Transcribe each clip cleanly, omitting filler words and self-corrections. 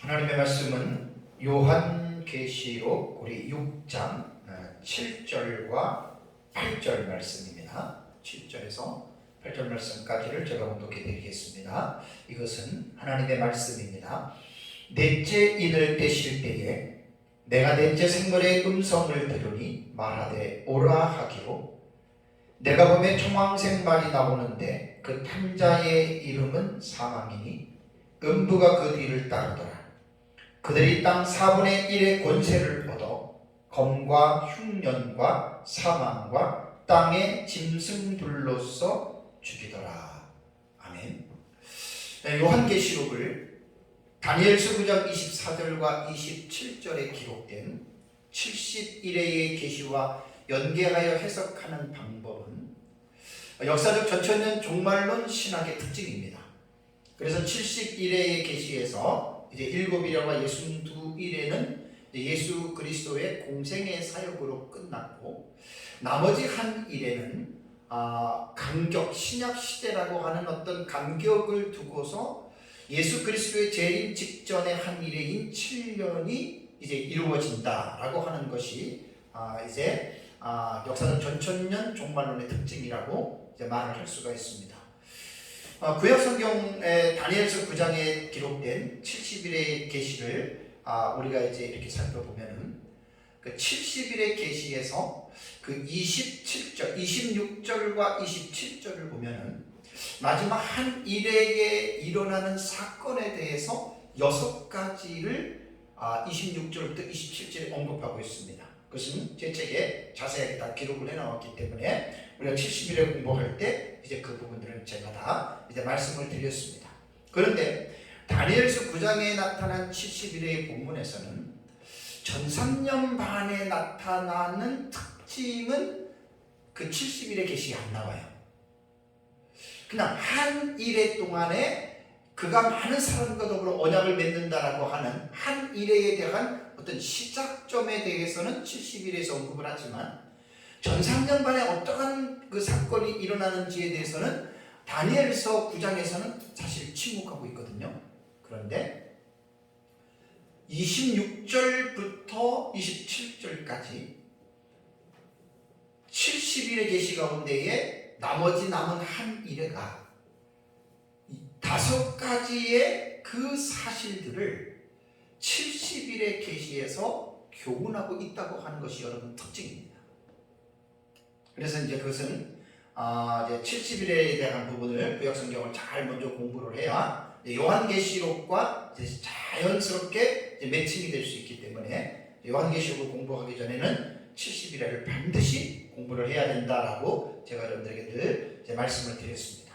하나님의 말씀은 요한계시록 우리 6장 7절과 8절 말씀입니다. 7절에서 8절 말씀까지를 제가 봉독해 드리겠습니다. 이것은 하나님의 말씀입니다. 넷째 이를 떼실 때에 내가 넷째 생물의 음성을 들으니 말하되 오라 하기로, 내가 보매 청황색 말이 나오는데 그 탐자의 이름은 사망이니 음부가 그 뒤를 따르더라. 그들이 땅 4분의 1의 권세를 얻어 검과 흉년과 사망과 땅의 짐승들로서 죽이더라. 아멘. 요한계시록을 다니엘서 9장 24절과 27절에 기록된 71회의 계시와 연계하여 해석하는 방법은 역사적 전천년 종말론 신학의 특징입니다. 그래서 71회의 계시에서 이제 7일과 62일에는 예수 그리스도의 공생의 사역으로 끝났고, 나머지 한 일에는 간격, 신약 시대라고 하는 어떤 간격을 두고서 예수 그리스도의 재림 직전의 한 일에인 7년이 이제 이루어진다라고 하는 것이 이제 역사적 전천년 종말론의 특징이라고 이제 말을 할 수가 있습니다. 구약 성경의 다니엘서 9장에 기록된 70일의 계시를 우리가 이제 이렇게 살펴보면은 그 70일의 계시에서 그 27절, 26절과 27절을 보면은 마지막 한 일에게 일어나는 사건에 대해서 6가지를 26절부터 27절에 언급하고 있습니다. 그것은 제 책에 자세하게 다 기록을 해놓았기 때문에 우리가 70일에 공부할 때 이제 그 부분들은 제가 다 이제 말씀을 드렸습니다. 그런데 다니엘서 9장에 나타난 70일의 본문에서는 전산년 반에 나타나는 특징은 그 70일의 계시가 안 나와요. 그냥 한 일해 동안에 그가 많은 사람과 더불어 언약을 맺는다라고 하는 한 일회에 대한 어떤 시작점에 대해서는 70일에서 언급을 하지만 전상년 반에 어떠한 그 사건이 일어나는지에 대해서는 다니엘서 9장에서는 사실 침묵하고 있거든요. 그런데 26절부터 27절까지 70일의 계시 가운데에 나머지 남은 한 일회가 5가지의 그 사실들을 70일의 계시에서 교훈하고 있다고 하는 것이 여러분 특징입니다. 그래서 이제 그것은 이제 70일에 대한 부분을 구약 성경을 잘 먼저 공부를 해야 요한계시록과 자연스럽게 이제 매칭이 될 수 있기 때문에 요한계시록을 공부하기 전에는 70일을 반드시 공부를 해야 된다라고 제가 여러분들에게 늘 이제 말씀을 드렸습니다.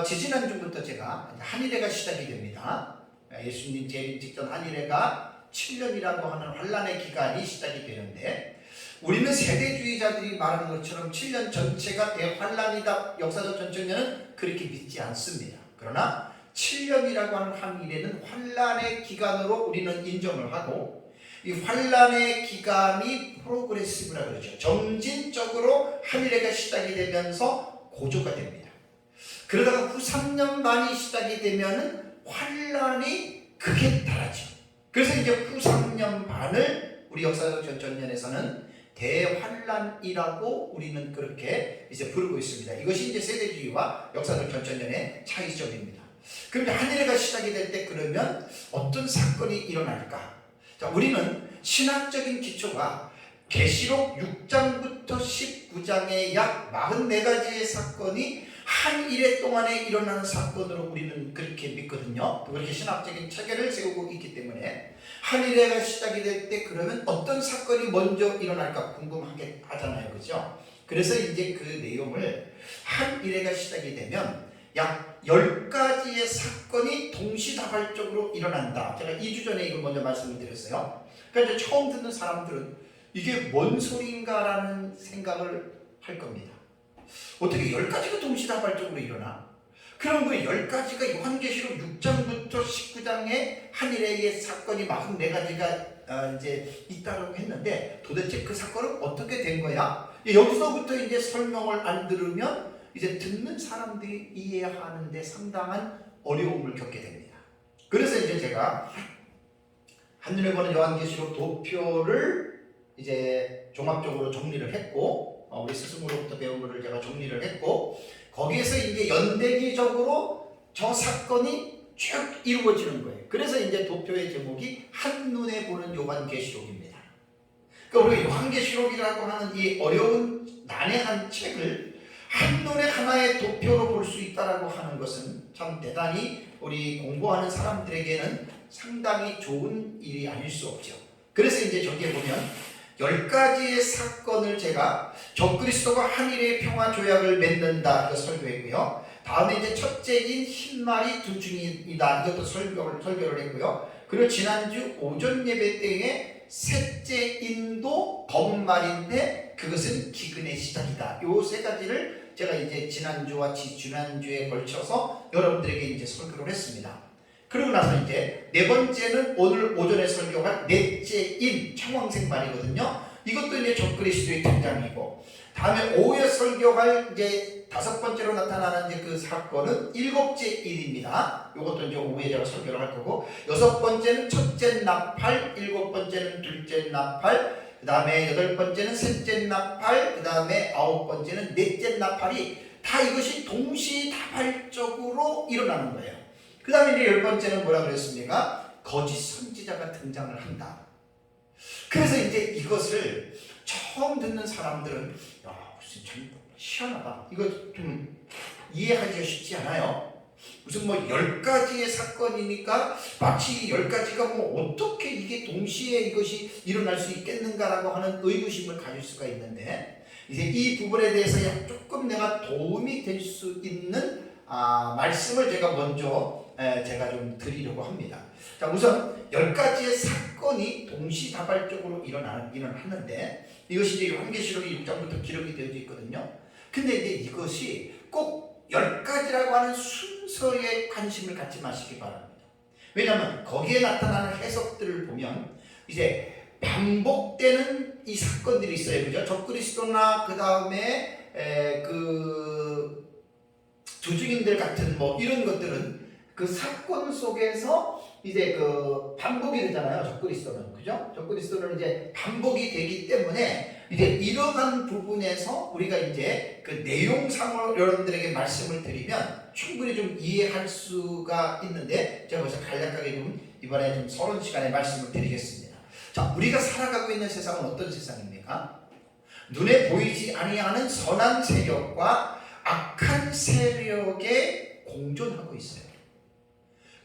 지지난주부터 제가 한일회가 시작이 됩니다. 예수님 재림 직전 한일회가 7년이라고 하는 환란의 기간이 시작이 되는데, 우리는 세대주의자들이 말하는 것처럼 7년 전체가 대환란이다, 역사적 전천년은 그렇게 믿지 않습니다. 그러나 7년이라고 하는 한 일에는 환란의 기간으로 우리는 인정을 하고, 이 환란의 기간이 프로그레시브라 그러죠. 점진적으로 한일회가 시작이 되면서 고조가 됩니다. 그러다가 후 3년 반이 시작이 되면은 환란이 크게 달라지죠. 그래서 이제 후 3년 반을 우리 역사적 전천년에서는 대환란이라고 우리는 그렇게 이제 부르고 있습니다. 이것이 이제 세대주의와 역사적 전천년의 차이점입니다. 그런데 한일회가 시작이 될 때 그러면 어떤 사건이 일어날까? 자, 우리는 신학적인 기초가 계시록 6장부터 19장의 약 44가지의 사건이 한 일회 동안에 일어나는 사건으로 우리는 그렇게 믿거든요. 그렇게 신학적인 체계를 세우고 있기 때문에 한 일회가 시작이 될 때 그러면 어떤 사건이 먼저 일어날까 궁금하게 하잖아요. 그죠? 그래서 이제 그 내용을 한 일회가 시작이 되면 약 10가지의 사건이 동시다발적으로 일어난다. 제가 2주 전에 이걸 먼저 말씀을 드렸어요. 그러니까 처음 듣는 사람들은 이게 뭔 소리인가라는 생각을 할 겁니다. 어떻게 10가지가 동시다발적으로 일어나? 그럼 그 10가지가 요한계시록 6장부터 19장에 한일회의 사건이 44가지가 이제 있다고 했는데, 도대체 그 사건은 어떻게 된 거야? 여기서부터 이제 설명을 안 들으면 이제 듣는 사람들이 이해하는데 상당한 어려움을 겪게 됩니다. 그래서 이제 제가 한눈에 보는 요한계시록 도표를 이제 종합적으로 정리를 했고, 우리 스승으로부터 배운 것을 제가 정리를 했고, 거기에서 이제 연대기적으로 저 사건이 쭉 이루어지는 거예요. 그래서 이제 도표의 제목이 한눈에 보는 요한계시록입니다. 그러니까 우리가 요한계시록이라고 하는 이 어려운 난해한 책을 한눈에 하나의 도표로 볼 수 있다라고 하는 것은 참 대단히 우리 공부하는 사람들에게는 상당히 좋은 일이 아닐 수 없죠. 그래서 이제 저기에 보면 10가지의 사건을 제가 적그리스도가 한일의 평화 조약을 맺는다, 이거 설교했고요. 다음에 이제 첫째인 흰말이 두 중이다, 이것도 설교를 했고요. 그리고 지난주 오전 예배 때에 셋째인도 검은 말인데 그것은 기근의 시작이다. 요 세 가지를 제가 이제 지난주와 지난주에 걸쳐서 여러분들에게 이제 설교를 했습니다. 그러고 나서 이제 네 번째는 오늘 오전에 설교할 넷째인 청황색 말이거든요. 이것도 이제 적그리스도의 등장이고, 다음에 오후에 설교할 이제 다섯 번째로 나타나는 이제 그 사건은 일곱째 일입니다. 이것도 이제 오후에 제가 설교를 할 거고, 여섯 번째는 첫째 나팔, 일곱 번째는 둘째 나팔, 그 다음에 여덟 번째는 셋째 나팔, 그 다음에 아홉 번째는 넷째 나팔이 다 이것이 동시다발적으로 일어나는 거예요. 그 다음에 이제 열 번째는 뭐라 그랬습니까? 거짓 선지자가 등장을 한다. 그래서 이제 이것을 처음 듣는 사람들은 무슨 참 희한하다, 이거 좀 이해하기가 쉽지 않아요. 무슨 뭐 10가지의 사건이니까 마치 10가지가 뭐 어떻게 이게 동시에 이것이 일어날 수 있겠는가라고 하는 의구심을 가질 수가 있는데, 이제 이 부분에 대해서 조금 내가 도움이 될 수 있는 말씀을 제가 먼저 제가 좀 드리려고 합니다. 자, 우선 10가지의 사건이 동시다발적으로 일어나는데, 이것이 이제 요한계시록 6장부터 기록이 되어 있거든요. 근데 이제 이것이 꼭 10가지라고 하는 순서에 관심을 갖지 마시기 바랍니다. 왜냐하면 거기에 나타나는 해석들을 보면 이제 반복되는 이 사건들이 있어요. 그죠? 적그리스도나 그 다음에 그 두증인들 같은 뭐 이런 것들은 그 사건 속에서 이제 그 반복이 되잖아요. 적그리스도는. 그죠? 적그리스도는 이제 반복이 되기 때문에 이제 이러한 부분에서 우리가 이제 그 내용상으로 여러분들에게 말씀을 드리면 충분히 좀 이해할 수가 있는데, 제가 벌써 간략하게 좀 이번에 좀 서론 시간에 말씀을 드리겠습니다. 자, 우리가 살아가고 있는 세상은 어떤 세상입니까? 눈에 보이지 아니하는 선한 세력과 악한 세력에 공존하고 있어요.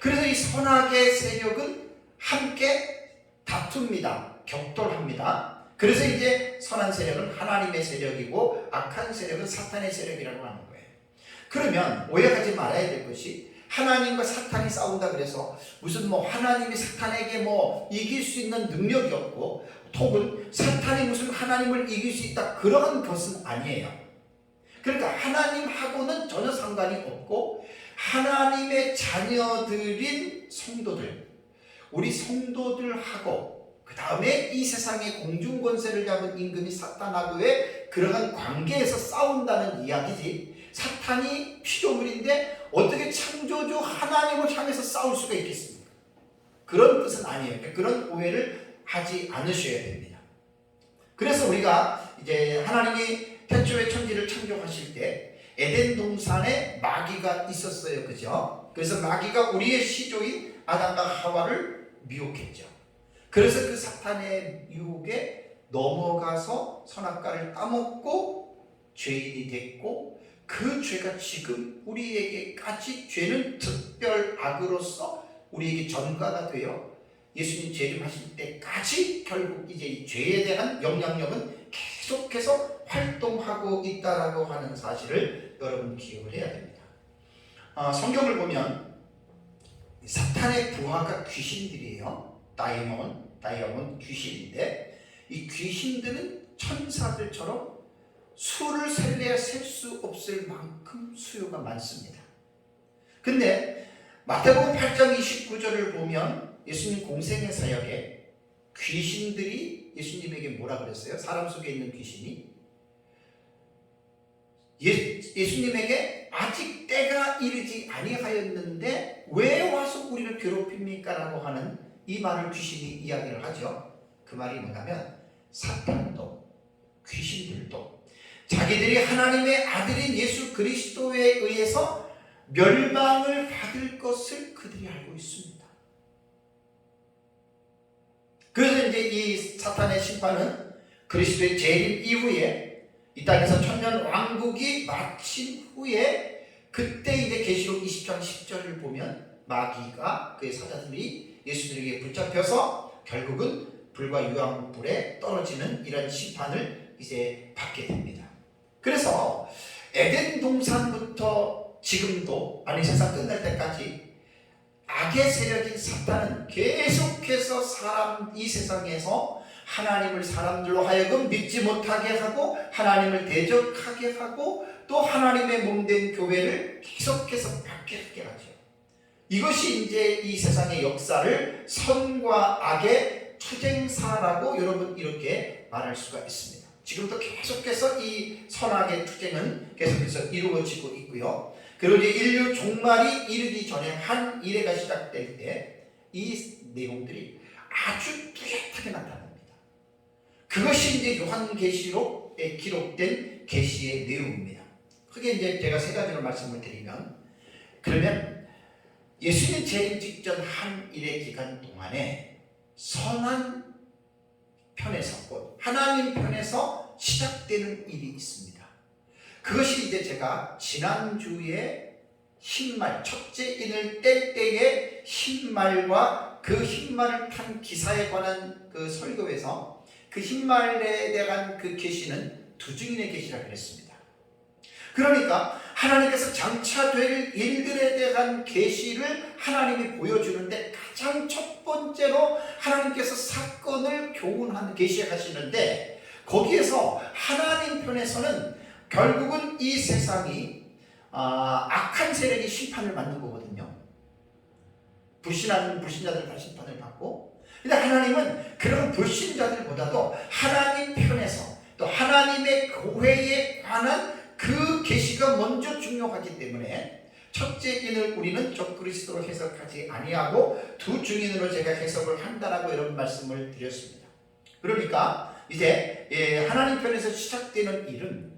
그래서 이 선악의 세력은 함께 다툽니다. 격돌합니다. 그래서 이제 선한 세력은 하나님의 세력이고 악한 세력은 사탄의 세력이라고 하는 거예요. 그러면 오해하지 말아야 될 것이, 하나님과 사탄이 싸운다 그래서 무슨 뭐 하나님이 사탄에게 뭐 이길 수 있는 능력이 없고, 혹은 사탄이 무슨 하나님을 이길 수 있다, 그런 것은 아니에요. 그러니까 하나님하고는 전혀 상관이 없고, 하나님의 자녀들인 성도들, 우리 성도들하고 그 다음에 이 세상의 공중권세를 잡은 임금이 사탄하고의 그러한 관계에서 싸운다는 이야기지, 사탄이 피조물인데 어떻게 창조주 하나님을 향해서 싸울 수가 있겠습니까? 그런 뜻은 아니에요. 그런 오해를 하지 않으셔야 됩니다. 그래서 우리가 이제 하나님이 태초에 천지를 창조하실 때 에덴 동산에 마귀가 있었어요. 그죠? 그래서 마귀가 우리의 시조인 아담과 하와를 미혹했죠. 그래서 그 사탄의 유혹에 넘어가서 선악과를 따먹고 죄인이 됐고, 그 죄가 지금 우리에게까지, 죄는 특별 악으로서 우리에게 전가가 되어 예수님 재림하실 때까지 결국 이제 이 죄에 대한 영향력은 계속해서 활동하고 있다라고 하는 사실을 여러분 기억을 해야 됩니다. 성경을 보면 사탄의 부하가 귀신들이에요. 다이아몬 귀신인데, 이 귀신들은 천사들처럼 수를 셀래야 셀 수 없을 만큼 수요가 많습니다. 근데 마태복음 8장 29절을 보면 예수님 공생의 사역에 귀신들이 예수님에게 뭐라 그랬어요? 사람 속에 있는 귀신이 예수님에게 아직 때가 이르지 아니하였는데 왜 와서 우리를 괴롭힙니까? 라고 하는 이 말을 귀신이 이야기를 하죠. 그 말이 뭐냐면 사탄도 귀신들도 자기들이 하나님의 아들인 예수 그리스도에 의해서 멸망을 받을 것을 그들이 알고 있습니다. 그래서 이제 이 사탄의 심판은 그리스도의 재림 이후에 이 땅에서 천년 왕국이 마친 후에 그때 이제 계시록 20장 10절을 보면 마귀가 그의 사자들이 예수들에게 붙잡혀서 결국은 불과 유황불에 떨어지는 이런 심판을 이제 받게 됩니다. 그래서 에덴 동산부터 지금도 아니 세상 끝날 때까지 악의 세력인 사탄은 계속해서 이 세상에서 하나님을 사람들로 하여금 믿지 못하게 하고 하나님을 대적하게 하고 또 하나님의 몸된 교회를 계속해서 박해하게 하죠. 이것이 이제 이 세상의 역사를 선과 악의 투쟁사라고 여러분 이렇게 말할 수가 있습니다. 지금도 계속해서 이 선악의 투쟁은 계속해서 이루어지고 있고요. 그리고 이제 인류 종말이 이르기 전에 한 이래가 시작될 때 이 내용들이 아주 뚜렷하게 나타납니다. 그것이 이제 요한계시록에 기록된 계시의 내용입니다. 크게 이제 제가 세 가지로 말씀을 드리면, 그러면 예수님 재림 직전 한 일의 기간 동안에 선한 편에서 곧 하나님 편에서 시작되는 일이 있습니다. 그것이 이제 제가 지난주에 흰말, 첫째 인을 뗄 때의 흰말과 그 흰말을 탄 기사에 관한 그 설교에서 그 흰말에 대한 그 계시는 두 증인의 계시라고 했습니다. 그러니까 하나님께서 장차 될 일들에 대한 계시를 하나님이 보여주는데 가장 첫 번째로 하나님께서 사건을 교훈하는 계시하시는데, 거기에서 하나님 편에서는 결국은 이 세상이 악한 세력이 심판을 받는 거거든요. 불신한 불신자들 다 심판을 받고, 근데 하나님은 그런 불신자들보다도 하나님 편에서 또 하나님의 교회에 관한 그 계시가 먼저 중요하기 때문에 첫째 인을 우리는 적그리스도로 해석하지 아니하고 두 증인으로 제가 해석을 한다라고 이런 말씀을 드렸습니다. 그러니까 이제 하나님 편에서 시작되는 일은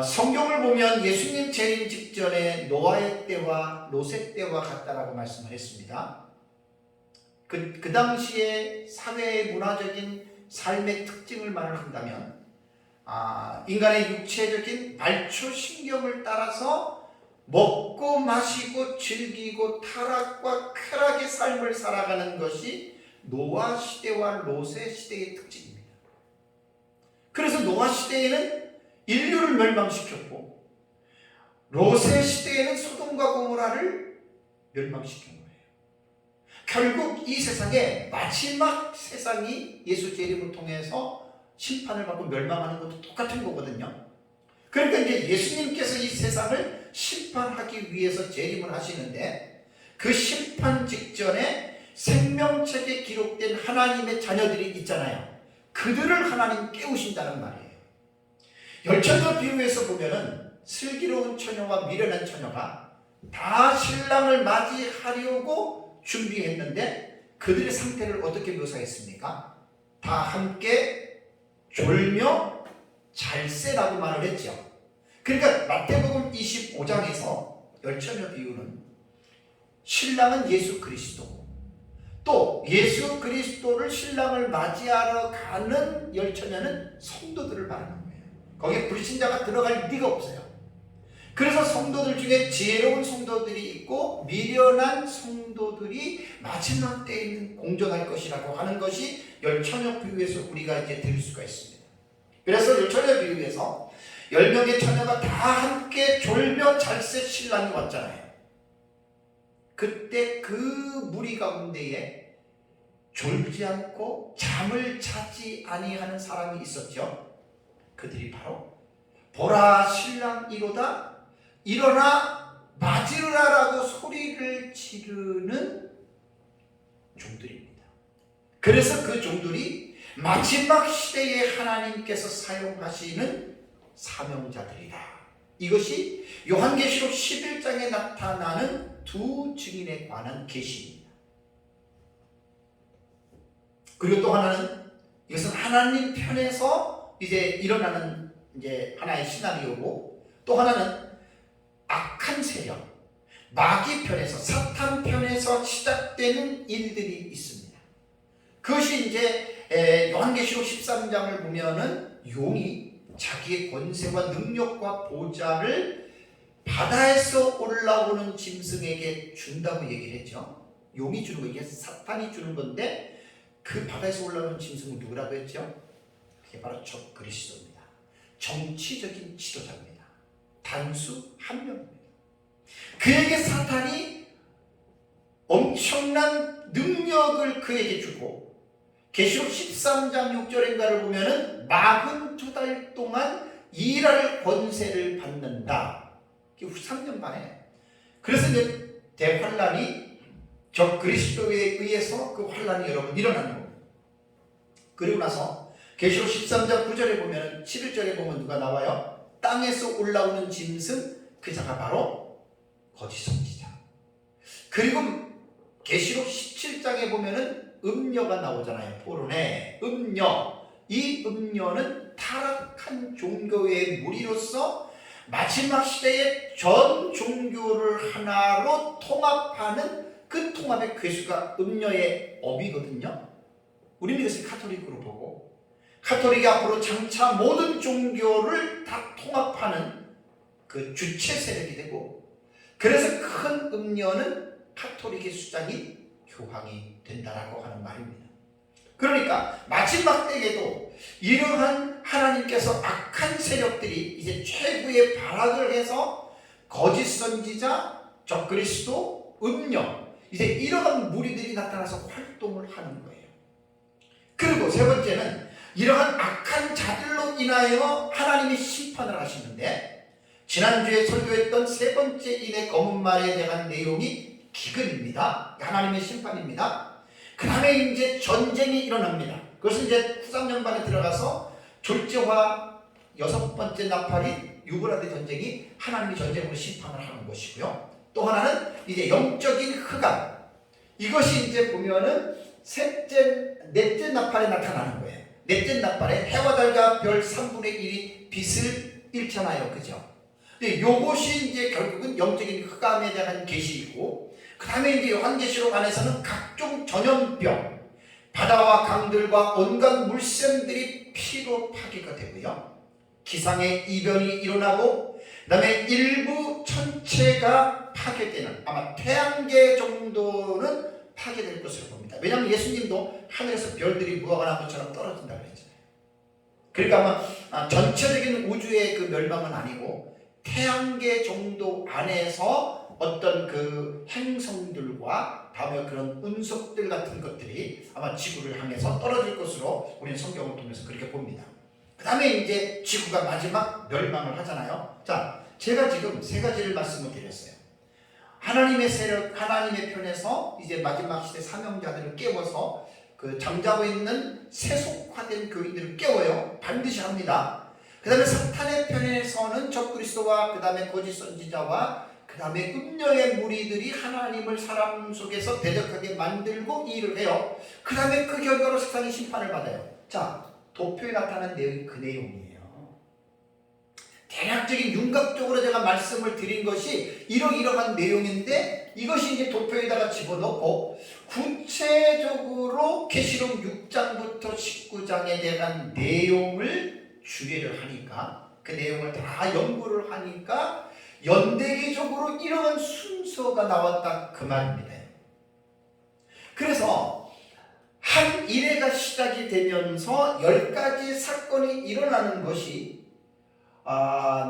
성경을 보면 예수님 재림 직전에 노아의 때와 롯의 때와 같다라고 말씀을 했습니다. 그 당시에 사회의 문화적인 삶의 특징을 말을 한다면 인간의 육체적인 말초 신경을 따라서 먹고 마시고 즐기고 타락과 쾌락의 삶을 살아가는 것이 노아 시대와 롯의 시대의 특징입니다. 그래서 노아 시대에는 인류를 멸망시켰고 롯의 시대에는 소돔과 고모라를 멸망시킨 거예요. 결국 이 세상의 마지막 세상이 예수 재림을 통해서 심판을 받고 멸망하는 것도 똑같은 거거든요. 그러니까 이제 예수님께서 이 세상을 심판하기 위해서 재림을 하시는데, 그 심판 직전에 생명책에 기록된 하나님의 자녀들이 있잖아요. 그들을 하나님 깨우신다는 말이에요. 열처녀 비유에서 보면은 슬기로운 처녀와 미련한 처녀가 다 신랑을 맞이하려고 준비했는데 그들의 상태를 어떻게 묘사했습니까? 다 함께 졸며 잘세라고 말을 했죠. 그러니까 마태복음 25장에서 열처녀 비유는 신랑은 예수 그리스도고 또 예수 그리스도를 신랑을 맞이하러 가는 열처녀는 성도들을 말하는 거예요. 거기에 불신자가 들어갈 리가 없어요. 그래서 성도들 중에 지혜로운 성도들이 있고 미련한 성도들이 마지막 때에는 공존할 것이라고 하는 것이 열처녀 비유에서 우리가 이제 들을 수가 있습니다. 그래서 열처녀 비유에서 10명의 처녀가 다 함께 졸며 잘세 신랑이 왔잖아요. 그때 그 무리 가운데에 졸지 않고 잠을 자지 아니하는 사람이 있었죠. 그들이 바로 보라 신랑 이로다 일어나 맞으라라고 소리를 지르는 종들입니다. 그래서 그 종들이 마지막 시대에 하나님께서 사용하시는 사명자들이다. 이것이 요한계시록 11장에 나타나는 두 증인에 관한 계시입니다. 그리고 또 하나는 이것은 하나님 편에서 이제 일어나는 이제 하나의 시나리오고, 또 하나는 악한 세력, 마귀 편에서, 사탄 편에서 시작되는 일들이 있습니다. 그것이 이제 요한계시록 13장을 보면은 용이 자기의 권세와 능력과 보좌를 바다에서 올라오는 짐승에게 준다고 얘기를 했죠. 용이 주는 거, 이게 사탄이 주는 건데, 그 바다에서 올라오는 짐승은 누구라고 했죠? 그게 바로 적 그리스도입니다. 정치적인 지도자입니다. 단수 한 명입니다. 그에게 사탄이 엄청난 능력을 그에게 주고, 계시록 13장 6절인가를 보면은 42달 동안 일할 권세를 받는다. 3년 만에. 그래서 이제 대환란이 적 그리스도에 의해서 그 환란이 여러분 일어나는 겁니다. 그리고 나서 계시록 13장 9절에 보면, 11절에 보면 누가 나와요? 땅에서 올라오는 짐승, 그 자가 바로 거짓 선지자. 그리고 계시록 17장에 보면은 음녀가 나오잖아요. 포로네 음녀. 이 음녀는 타락한 종교의 무리로서 마지막 시대에 전 종교를 하나로 통합하는 그 통합의 괴수가 음녀의 업이거든요. 우리는 이것을 카톨릭으로 보고, 카톨릭이 앞으로 장차 모든 종교를 다 통합하는 그 주체 세력이 되고, 그래서 큰 음녀는 카톨릭의 수장이 교황이 된다라고 하는 말입니다. 그러니까 마지막 때에도 이러한 하나님께서 악한 세력들이 이제 최고의 발악을 해서 거짓 선지자, 적그리스도, 음녀, 이제 이러한 무리들이 나타나서 활동을 하는 거예요. 그리고 세 번째는 이러한 악한 자들로 인하여 하나님이 심판을 하시는데, 지난주에 설교했던 세 번째 인의 검은 말에 대한 내용이 기근입니다. 하나님의 심판입니다. 그 다음에 이제 전쟁이 일어납니다. 그것은 이제 후삼년반에 들어가서 졸제와 여섯 번째 나팔인 유브라데 전쟁이 하나님이 전쟁으로 심판을 하는 것이고요. 또 하나는 이제 영적인 흑암. 이것이 이제 보면은 넷째 나팔에 나타나는 거예요. 넷째 나팔에 해와 달과 별 3분의 1이 빛을 잃잖아요. 그죠? 근데 요것이 이제 결국은 영적인 흑암에 대한 계시이고, 그 다음에 이제 요한계시록 안에서는 각종 전염병, 바다와 강들과 온갖 물샘들이 피로 파괴가 되고요. 기상의 이변이 일어나고, 그 다음에 일부 천체가 파괴되는, 아마 태양계 정도는 파괴될 것으로 봅니다. 왜냐하면 예수님도 하늘에서 별들이 무화과 나무처럼 떨어진다고 했잖아요. 그러니까 아마 전체적인 우주의 그 멸망은 아니고, 태양계 정도 안에서 어떤 그 행성들과 다음에 그런 운석들 같은 것들이 아마 지구를 향해서 떨어질 것으로 우리는 성경을 통해서 그렇게 봅니다. 그 다음에 이제 지구가 마지막 멸망을 하잖아요. 자, 제가 지금 세 가지를 말씀을 드렸어요. 하나님의 세력, 하나님의 편에서 이제 마지막 시대 사명자들을 깨워서 그 잠자고 있는 세속화된 교인들을 깨워요. 반드시 합니다. 그 다음에 사탄의 편에서는 적그리스도와 그 다음에 거짓 선지자와 그 다음에 음녀의 무리들이 하나님을 사람 속에서 대적하게 만들고 일을 해요. 그 다음에 그 결과로 사탄이 심판을 받아요. 자, 도표에 나타난 내용이 그 내용이에요. 대략적인 윤곽적으로 제가 말씀을 드린 것이 이러이러한 내용인데, 이것이 이제 도표에다가 집어넣고 구체적으로 계시록 6장부터 19장에 대한 내용을 주례를 하니까, 그 내용을 다 연구를 하니까 연대기적으로 이러한 순서가 나왔다, 그 말입니다. 그래서 한 일회가 시작이 되면서 10가지 사건이 일어나는 것이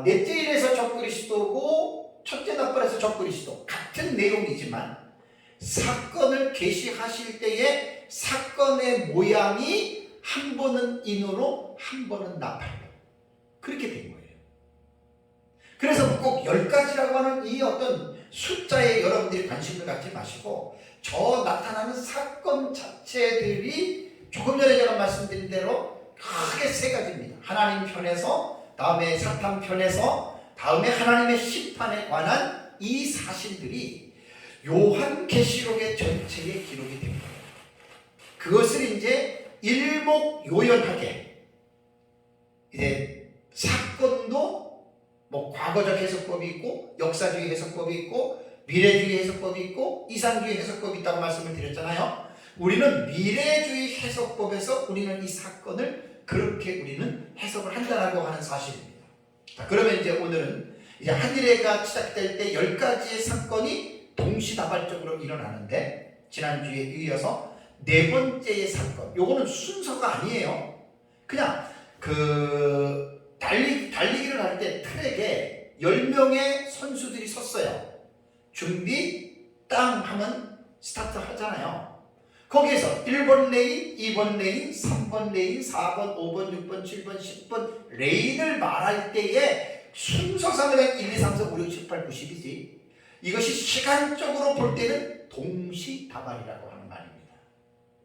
넷째 일에서 적그리스도고 첫째 나팔에서 적그리스도, 같은 내용이지만 사건을 계시하실 때에 사건의 모양이 한 번은 인으로 한 번은 나팔로 그렇게 된 거예요. 그래서 꼭 10가지라고 하는 이 어떤 숫자에 여러분들이 관심을 갖지 마시고, 저 나타나는 사건 자체들이 조금 전에 제가 말씀드린 대로 크게 세 가지입니다. 하나님 편에서, 다음에 사탄 편에서, 다음에 하나님의 심판에 관한 이 사실들이 요한계시록의 전체에 기록이 된 거예요. 그것을 이제 일목요연하게 이제 사건도 뭐 과거적 해석법이 있고 역사주의 해석법이 있고 미래주의 해석법이 있고 이상주의 해석법이 있다고 말씀을 드렸잖아요. 우리는 미래주의 해석법에서 우리는 이 사건을 그렇게 우리는 해석을 한다라고 하는 사실입니다. 자, 그러면 이제 오늘은 이제 한일회가 시작될 때 10가지의 사건이 동시다발적으로 일어나는데 지난주에 이어서 네 번째의 사건, 요거는 순서가 아니에요. 그냥 달리기를 할 때 트랙에 10명의 선수들이 섰어요. 준비 땅 하면 스타트 하잖아요. 거기에서 1번 레인, 2번 레인, 3번 레인, 4번, 5번, 6번, 7번, 10번 레인을 말할 때에 순서상은 1, 2, 3, 4, 5, 6, 7, 8, 9, 10이지. 이것이 시간적으로 볼 때는 동시다발이라고 하는 말입니다.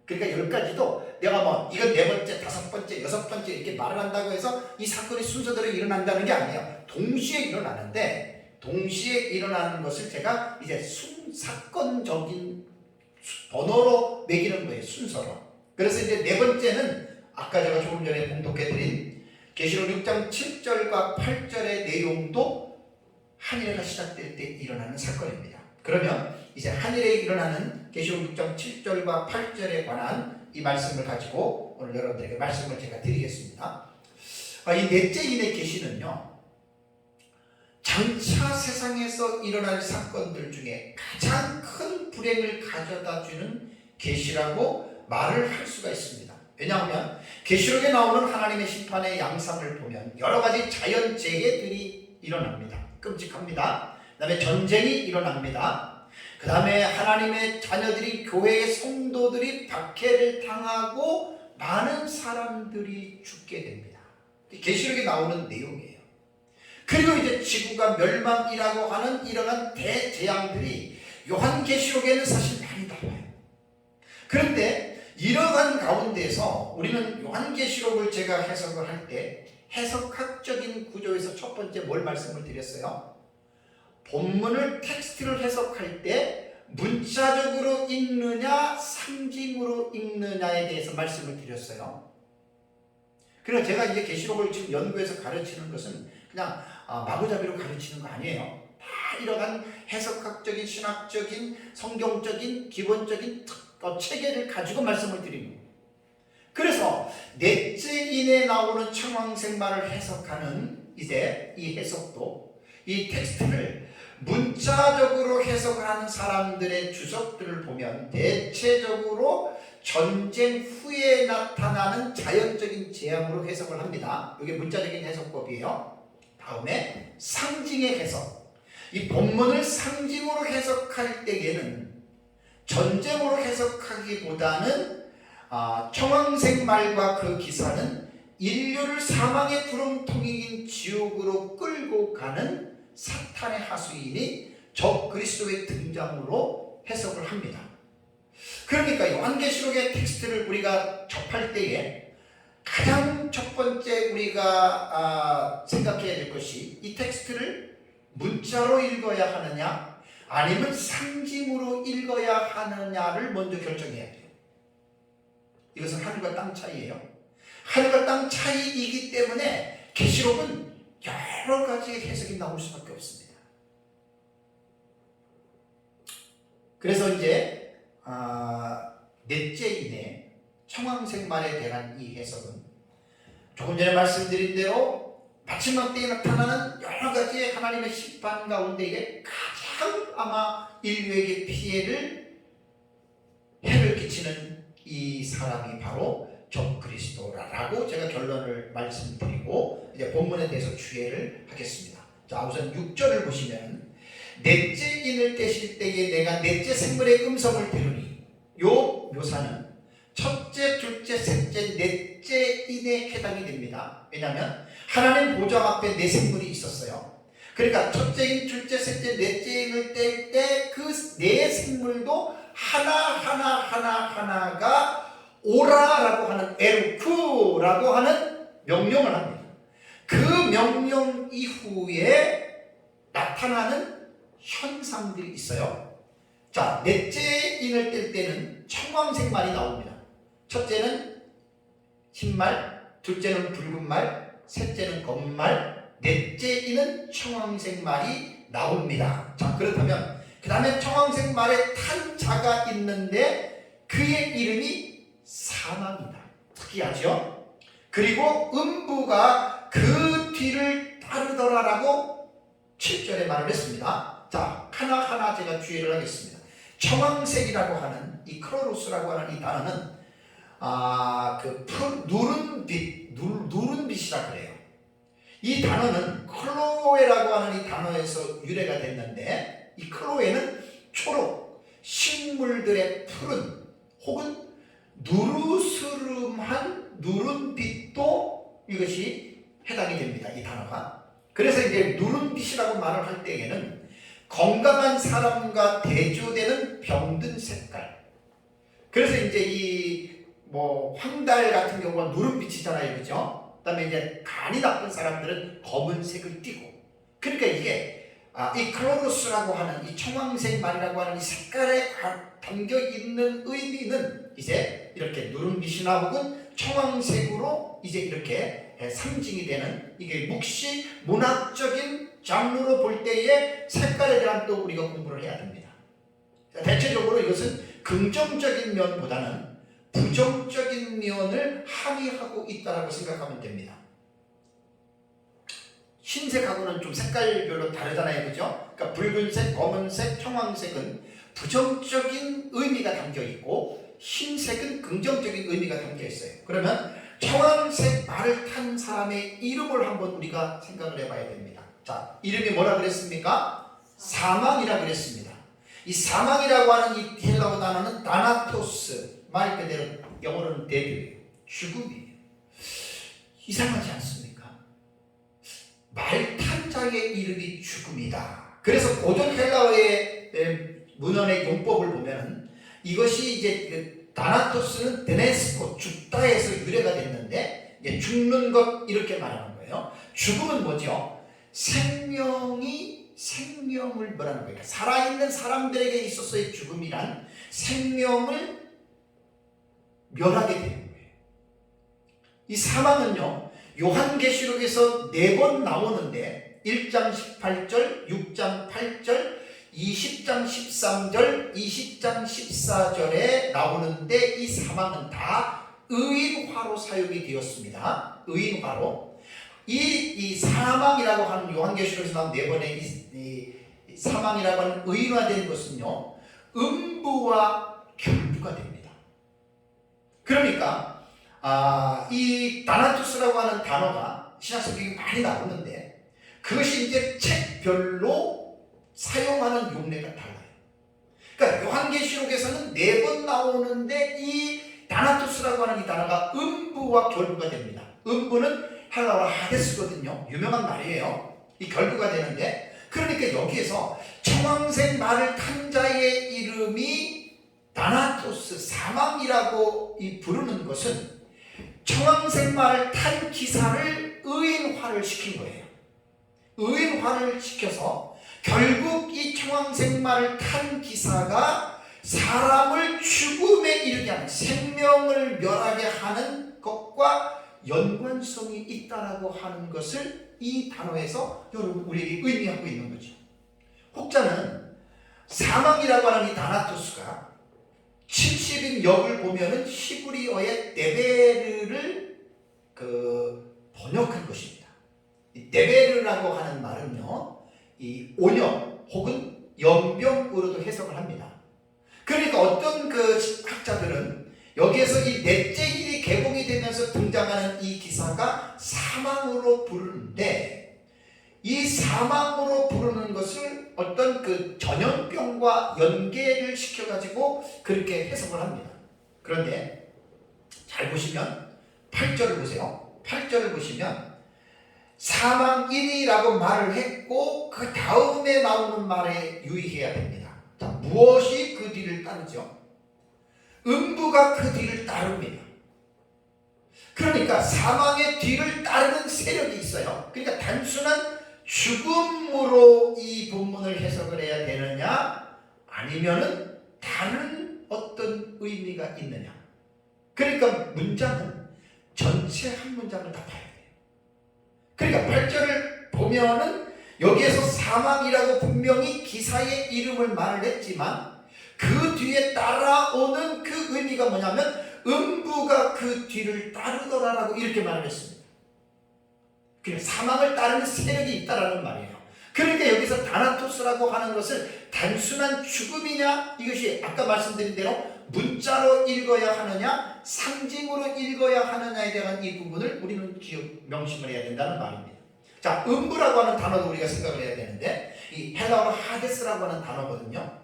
그러니까 10가지도 내가 뭐 이건 네 번째, 다섯 번째, 여섯 번째 이렇게 말을 한다고 해서 이 사건이 순서대로 일어난다는 게 아니에요. 동시에 일어나는데 동시에 일어나는 것을 제가 이제 사건적인 번호로 매기는 거예요. 순서로. 그래서 이제 네 번째는 아까 제가 조금 전에 봉독해드린 계시록 6장 7절과 8절의 내용도 한일회가 시작될 때 일어나는 사건입니다. 그러면 이제 한일회에 일어나는 계시록 6장 7절과 8절에 관한 이 말씀을 가지고 오늘 여러분들에게 말씀을 제가 드리겠습니다. 이 넷째 인의 계시는요, 장차 세상에서 일어날 사건들 중에 가장 큰 불행을 가져다주는 계시라고 말을 할 수가 있습니다. 왜냐하면 계시록에 나오는 하나님의 심판의 양상을 보면 여러 가지 자연재해들이 일어납니다. 끔찍합니다. 그 다음에 전쟁이 일어납니다. 그 다음에 하나님의 자녀들이 교회의 성도들이 박해를 당하고 많은 사람들이 죽게 됩니다. 계시록에 나오는 내용이에요. 그리고 이제 지구가 멸망이라고 하는 이러한 대재앙들이 요한계시록에는 사실 많이 나와요. 그런데 이러한 가운데서 우리는 요한계시록을 제가 해석을 할 때 해석학적인 구조에서 첫 번째 뭘 말씀을 드렸어요? 본문을 텍스트를 해석할 때 문자적으로 읽느냐 상징으로 읽느냐에 대해서 말씀을 드렸어요. 그래서 제가 이제 계시록을 지금 연구해서 가르치는 것은 그냥 마구잡이로 가르치는 거 아니에요. 다 이러한 해석학적인, 신학적인, 성경적인, 기본적인 체계를 가지고 말씀을 드리는 거예요. 그래서 넷째 인에 나오는 청황생말을 해석하는 이제 이 해석도 이 텍스트를 문자적으로 해석을 하는 사람들의 주석들을 보면 대체적으로 전쟁 후에 나타나는 자연적인 재앙으로 해석을 합니다. 이게 문자적인 해석법이에요. 다음에 상징의 해석. 이 본문을 상징으로 해석할 때에는 전쟁으로 해석하기보다는 청황생말과 그 기사는 인류를 사망의 구렁텅이인 지옥으로 끌고 가는 사탄의 하수인이 적 그리스도의 등장으로 해석을 합니다. 그러니까 요한계시록의 텍스트를 우리가 접할 때에 가장 첫 번째 우리가 생각해야 될 것이 이 텍스트를 문자로 읽어야 하느냐 아니면 상징으로 읽어야 하느냐를 먼저 결정해야 돼요. 이것은 하늘과 땅 차이예요. 하늘과 땅 차이이기 때문에 계시록은 여러 가지의 해석이 나올 수밖에 없습니다. 그래서 이제 넷째 인의 청황생말에 대한 이 해석은 조금 전에 말씀드린 대로 마지막 때에 나타나는 여러 가지의 하나님의 심판 가운데에 가장 아마 인류에게 해를 끼치는 이 사람이 바로 적 그리스도라고 제가 결론을 말씀드리고 이제 본문에 대해서 주의를 하겠습니다. 자, 우선 6절을 보시면 넷째 인을 떼실 때에 내가 넷째 생물의 음성을 들으니 요 묘사는 첫째, 둘째, 셋째, 넷째 인에 해당이 됩니다. 왜냐하면 하나님 보좌 앞에 네 생물이 있었어요. 그러니까 첫째 인, 둘째, 셋째, 넷째 인을 뗄 때 그 네 생물도 하나가 오라라고 하는 에르쿠라고 하는 명령을 합니다. 그 명령 이후에 나타나는 현상들이 있어요. 자, 넷째 인을 뗄 때는 청황생말이 나옵니다. 첫째는 흰말, 둘째는 붉은말, 셋째는 검은말, 넷째는 청황색말이 나옵니다. 자, 그렇다면 그 다음에 청황색말에 탄 자가 있는데 그의 이름이 사망이다. 특이하죠? 그리고 음부가 그 뒤를 따르더라라고 7절에 말을 했습니다. 자, 하나하나 제가 주의를 하겠습니다. 청황색이라고 하는 이 크로로스라고 하는 이 단어는 누른 빛이라 그래요. 이 단어는 클로에라고 하는 이 단어에서 유래가 됐는데, 이 클로에는 초록, 식물들의 푸른 혹은 누르스름한 누른빛도 이것이 해당이 됩니다. 이 단어가. 그래서 이제 누른빛이라고 말을 할 때에는 건강한 사람과 대조되는 병든 색깔. 그래서 이제 이 황달 같은 경우가 누른빛이잖아요, 그죠? 그다음에 이제 간이 나쁜 사람들은 검은색을 띠고. 그러니까 이게 이 클로로스라고 하는 이 청황색 말이라고 하는 이 색깔에 담겨 있는 의미는 이제 이렇게 누른빛이나 혹은 청황색으로 이제 이렇게 상징이 되는, 이게 묵시 문학적인 장르로 볼 때의 색깔에 대한 또 우리가 공부를 해야 됩니다. 대체적으로 이것은 긍정적인 면보다는 부정적인 면을 함의하고 있다고 생각하면 됩니다. 흰색하고는 좀 색깔별로 다르잖아요, 그죠? 그러니까 붉은색, 검은색, 청황색은 부정적인 의미가 담겨 있고 흰색은 긍정적인 의미가 담겨 있어요. 그러면 청황색 말을 탄 사람의 이름을 한번 우리가 생각을 해봐야 됩니다. 자, 이름이 뭐라 그랬습니까? 사망이라 그랬습니다. 이 사망이라고 하는 이 헬라어 단어는 다나토스, 말 그대로 영어로는 데드예요. 죽음이에요. 이상하지 않습니까? 말 탄 자의 이름이 죽음이다. 그래서 고전 헬라어의 문헌의 용법을 보면 이것이 이제 다나토스는 데네스코, 죽다에서 유래가 됐는데 죽는 것 이렇게 말하는 거예요. 죽음은 뭐죠? 생명을 뭐라는 거예요? 살아있는 사람들에게 있어서의 죽음이란 생명을 멸하게 되는 거예요. 이 사망은요, 요한계시록에서 4번 나오는데 1장 18절, 6장 8절, 20장 13절, 20장 14절에 나오는데 이 사망은 다 의인화로 사용이 되었습니다. 의인화로. 이 사망이라고 하는 요한계시록에서 나온 4번의 이 사망이라고 하는 의인화된 것은요, 음부와 결부가 됩니다. 그러니까 이 다나투스라고 하는 단어가 신약성경에 많이 나오는데 그것이 이제 책별로 사용하는 용례가 달라요. 그러니까 요한계시록에서는 4번 나오는데 이 다나투스라고 하는 이 단어가 음부와 결부가 됩니다. 음부는 헬라어로 하데스거든요. 유명한 말이에요. 이 결부가 되는데, 그러니까 여기에서 청황색 말을 탄 자의 이름이 다나토스, 사망이라고 부르는 것은 청황색 말을 탄 기사를 의인화를 시킨 거예요. 의인화를 시켜서 결국 이 청황색 말을 탄 기사가 사람을 죽음에 이르게 하는, 생명을 멸하게 하는 것과 연관성이 있다라고 하는 것을 이 단어에서 여러분 우리에게 의미하고 있는 거죠. 혹자는 사망이라고 하는 이 다나토스가 70인 역을 보면은 히브리어의 데베르를 번역한 것입니다. 이 데베르라고 하는 말은요, 이 오염 혹은 연병으로도 해석을 합니다. 그러니까 어떤 학자들은 여기에서 이 넷째 일이 개봉이 되면서 등장하는 이 기사가 사망으로 부르는데, 이 사망으로 부르는 것을 어떤 전염병과 연계를 시켜가지고 그렇게 해석을 합니다. 그런데 잘 보시면 8절을 보세요. 8절을 보시면 사망인이라고 말을 했고 그 다음에 나오는 말에 유의해야 됩니다. 자, 무엇이 그 뒤를 따르죠? 음부가 그 뒤를 따릅니다. 그러니까 사망의 뒤를 따르는 세력이 있어요. 그러니까 단순한 죽음으로 이 본문을 해석을 해야 되느냐, 아니면은 다른 어떤 의미가 있느냐. 그러니까 문장은 전체 한 문장을 다 봐야 돼요. 그러니까 8절을 보면은 여기에서 사망이라고 분명히 기사의 이름을 말을 했지만 그 뒤에 따라오는 그 의미가 뭐냐면 음부가 그 뒤를 따르더라라고 이렇게 말을 했습니다. 그러니까 사망을 따르는 세력이 있다라는 말이에요. 그러니까 여기서 다나토스라고 하는 것을 단순한 죽음이냐, 이것이 아까 말씀드린 대로 문자로 읽어야 하느냐 상징으로 읽어야 하느냐에 대한 이 부분을 우리는 명심을 해야 된다는 말입니다. 자, 음부라고 하는 단어도 우리가 생각을 해야 되는데 이 헬라어로 하데스라고 하는 단어거든요.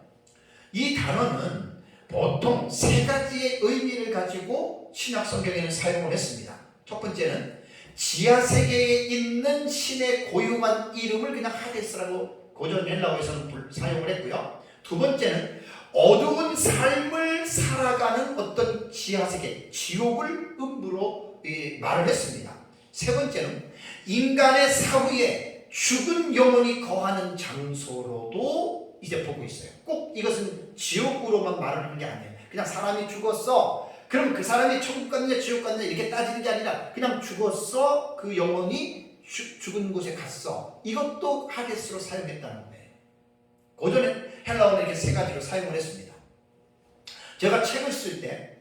이 단어는 보통 세 가지의 의미를 가지고 신약 성경에는 사용을 했습니다. 첫 번째는 지하 세계에 있는 신의 고유한 이름을 그냥 하데스라고 고전 헬라어에서는 사용을 했고요. 두 번째는 어두운 삶을 살아가는 어떤 지하 세계, 지옥을 음부로 말을 했습니다. 세 번째는 인간의 사후에 죽은 영혼이 거하는 장소로도 이제 보고 있어요. 꼭 이것은 지옥으로만 말을 하는 게 아니에요. 그냥 사람이 죽었어. 그럼 그 사람이 천국 갔느냐 지옥 갔느냐 이렇게 따지는 게 아니라 그냥 죽었어. 그 영혼이 죽은 곳에 갔어. 이것도 하데스로 사용했다는 거예요. 고전에 헬라어는 이렇게 세 가지로 사용을 했습니다. 제가 책을 쓸 때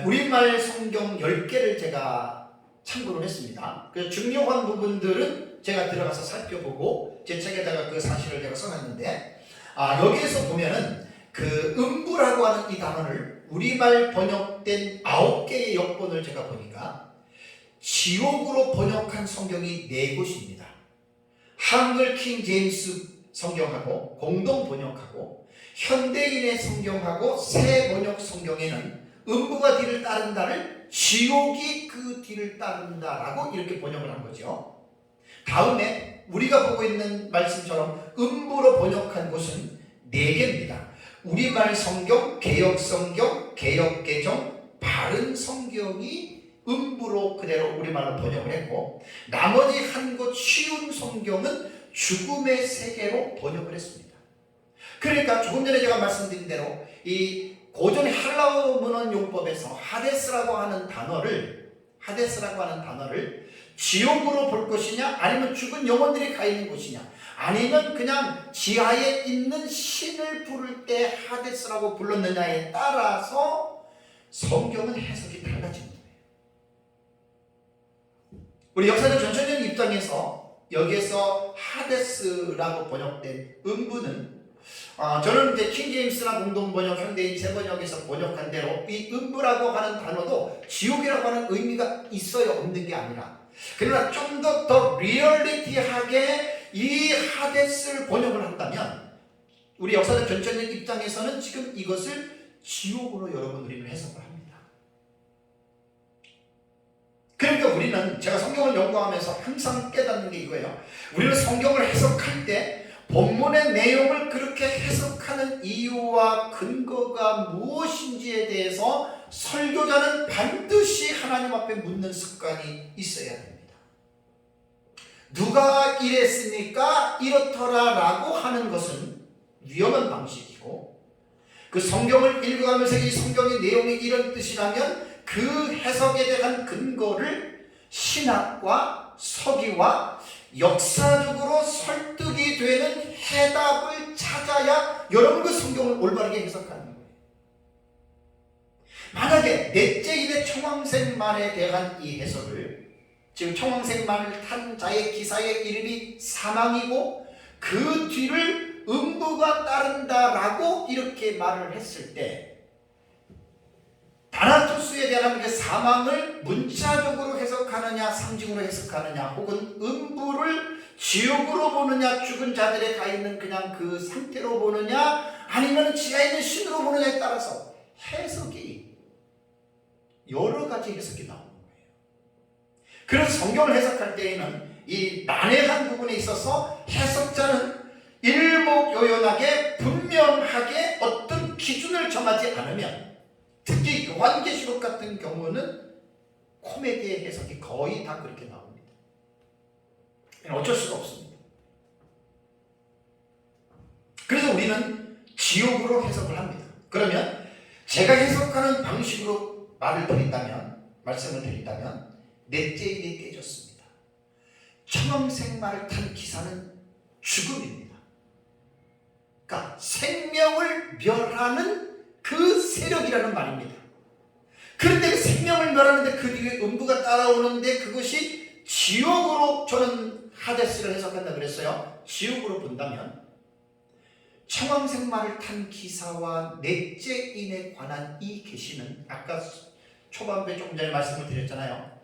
우리말 성경 10개를 제가 참고를 했습니다. 그래서 중요한 부분들은 제가 들어가서 살펴보고 제 책에다가 그 사실을 제가 써놨는데 여기에서 보면은 그 음부라고 하는 이 단어를 우리말 번역된 9개의 역본을 제가 보니까 지옥으로 번역한 성경이 4곳입니다. 한글 킹 제임스 성경하고 공동 번역하고 현대인의 성경하고 새 번역 성경에는 음부가 뒤를 따른다를 지옥이 그 뒤를 따른다라고 이렇게 번역을 한 거죠. 다음에 우리가 보고 있는 말씀처럼 음부로 번역한 곳은 4개입니다. 우리말 성경, 개역 성경, 개역 개정, 바른 성경이 음부로 그대로 우리말로 번역을 했고 나머지 한 곳 쉬운 성경은 죽음의 세계로 번역을 했습니다. 그러니까 조금 전에 제가 말씀드린 대로 이 고전 헬라어 문헌 용법에서 하데스라고 하는 단어를 지옥으로 볼 것이냐 아니면 죽은 영혼들이 가 있는 곳이냐 아니면 그냥 지하에 있는 신을 부를 때 하데스라고 불렀느냐에 따라서 성경은 해석이 달라진 거예요. 우리 역사적 전체적인 입장에서 여기에서 하데스라고 번역된 음부는 저는 이제 킹제임스나 공동번역, 현대인 재번역에서 번역한 대로 이 음부라고 하는 단어도 지옥이라고 하는 의미가 있어요, 없는 게 아니라. 그러나 좀 더 리얼리티하게 이 하데스를 번역을 한다면 우리 역사적 전체적 입장에서는 지금 이것을 지옥으로 여러분 우리는 해석을 합니다. 그러니까 우리는 제가 성경을 연구하면서 항상 깨닫는 게 이거예요. 우리는 성경을 해석할 때 본문의 내용을 그렇게 해석하는 이유와 근거가 무엇인지에 대해서 설교자는 반드시 하나님 앞에 묻는 습관이 있어야 됩니다. 누가 이랬으니까 이렇더라 라고 하는 것은 위험한 방식이고 그 성경을 읽어가면서 이 성경의 내용이 이런 뜻이라면 그 해석에 대한 근거를 신학과 서기와 역사적으로 설득이 되는 해답을 찾아야 여러분 그 성경을 올바르게 해석하는 거예요. 만약에 넷째 일의 청황생만에 대한 이 해석을 지금 청황생만을 탄 자의 기사의 이름이 사망이고 그 뒤를 음부가 따른다라고 이렇게 말을 했을 때 다나토스에 대한 그 사망을 문자적으로 해석하느냐 상징으로 해석하느냐 혹은 음부를 지옥으로 보느냐 죽은 자들에 가 있는 그냥 그 상태로 보느냐 아니면 지하에 있는 신으로 보느냐에 따라서 해석이 여러 가지 해석이 나오는 거예요. 그래서 성경을 해석할 때에는 이 난해한 부분에 있어서 해석자는 일목요연하게 분명하게 어떤 기준을 정하지 않으면 특히 요한계시록 같은 경우는 코미디의 해석이 거의 다 그렇게 나옵니다. 어쩔 수가 없습니다. 그래서 우리는 지옥으로 해석을 합니다. 그러면 제가 해석하는 방식으로 말을 드린다면 말씀을 드린다면 넷째 인에 깨졌습니다. 청황색 말을 탄 기사는 죽음입니다. 그러니까 생명을 멸하는 그 세력이라는 말입니다. 그런데 그 생명을 멸하는데 그 뒤에 음부가 따라오는데 그것이 지옥으로 저는 하데스를 해석한다 그랬어요. 지옥으로 본다면 청황색 말을 탄 기사와 넷째 인에 관한 이 계시는 아까 초반부에 조금 전에 말씀을 드렸잖아요.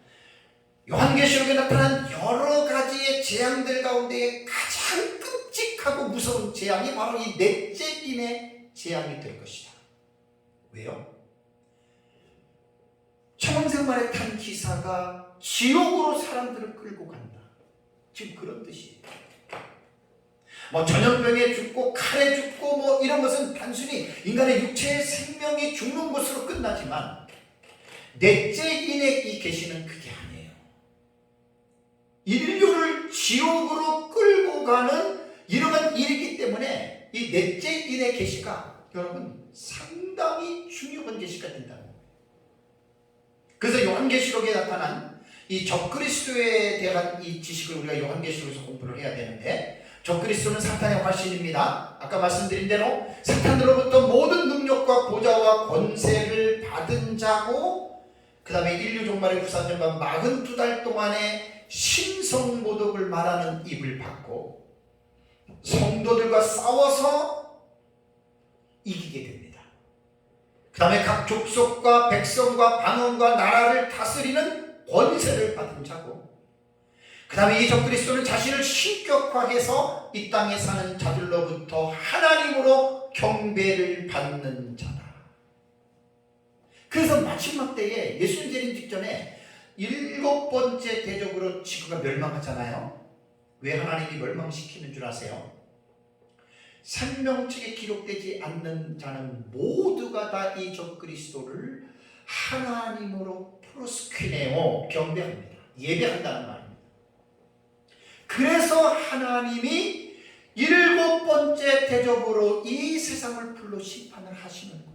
요한계시록에 나타난 여러 가지의 재앙들 가운데 가장 끔찍하고 무서운 재앙이 바로 이 넷째 인의 재앙이 될 것이다. 왜요? 청황색 말에 탄 기사가 지옥으로 사람들을 끌고 간다. 지금 그런 뜻이에요. 뭐 전염병에 죽고 칼에 죽고 뭐 이런 것은 단순히 인간의 육체의 생명이 죽는 것으로 끝나지만 넷째 인의 이 계시는 그게 아니에요. 인류를 지옥으로 끌고 가는 이러한 일이기 때문에 이 넷째 인의 계시가 여러분 상당히 중요한 계시가 된다는 거예요. 그래서 요한계시록에 나타난 이 적그리스도에 대한 이 지식을 우리가 요한계시록에서 공부를 해야 되는데, 적그리스도는 사탄의 화신입니다. 아까 말씀드린 대로 사탄으로부터 모든 능력과 보좌와 권세를 받은 자고, 그 다음에 인류 종말의 후사전반 42달 동안에 신성모독을 말하는 입을 받고 성도들과 싸워서 이기게 됩니다. 그 다음에 각 족속과 백성과 방언과 나라를 다스리는 권세를 받은 자고, 그 다음에 이 적그리스도는 자신을 신격화해서 이 땅에 사는 자들로부터 하나님으로 경배를 받는 자다. 그래서 마지막 때에 예수님 재림 직전에 7번째 대적으로 지구가 멸망하잖아요. 왜 하나님이 멸망시키는 줄 아세요? 생명책에 기록되지 않는 자는 모두가 다 이 적그리스도를 하나님으로 프로스퀴네오 경배합니다. 예배한다는 말입니다. 그래서 하나님이 7번째 대접으로 이 세상을 불러 심판을 하시는 거예요.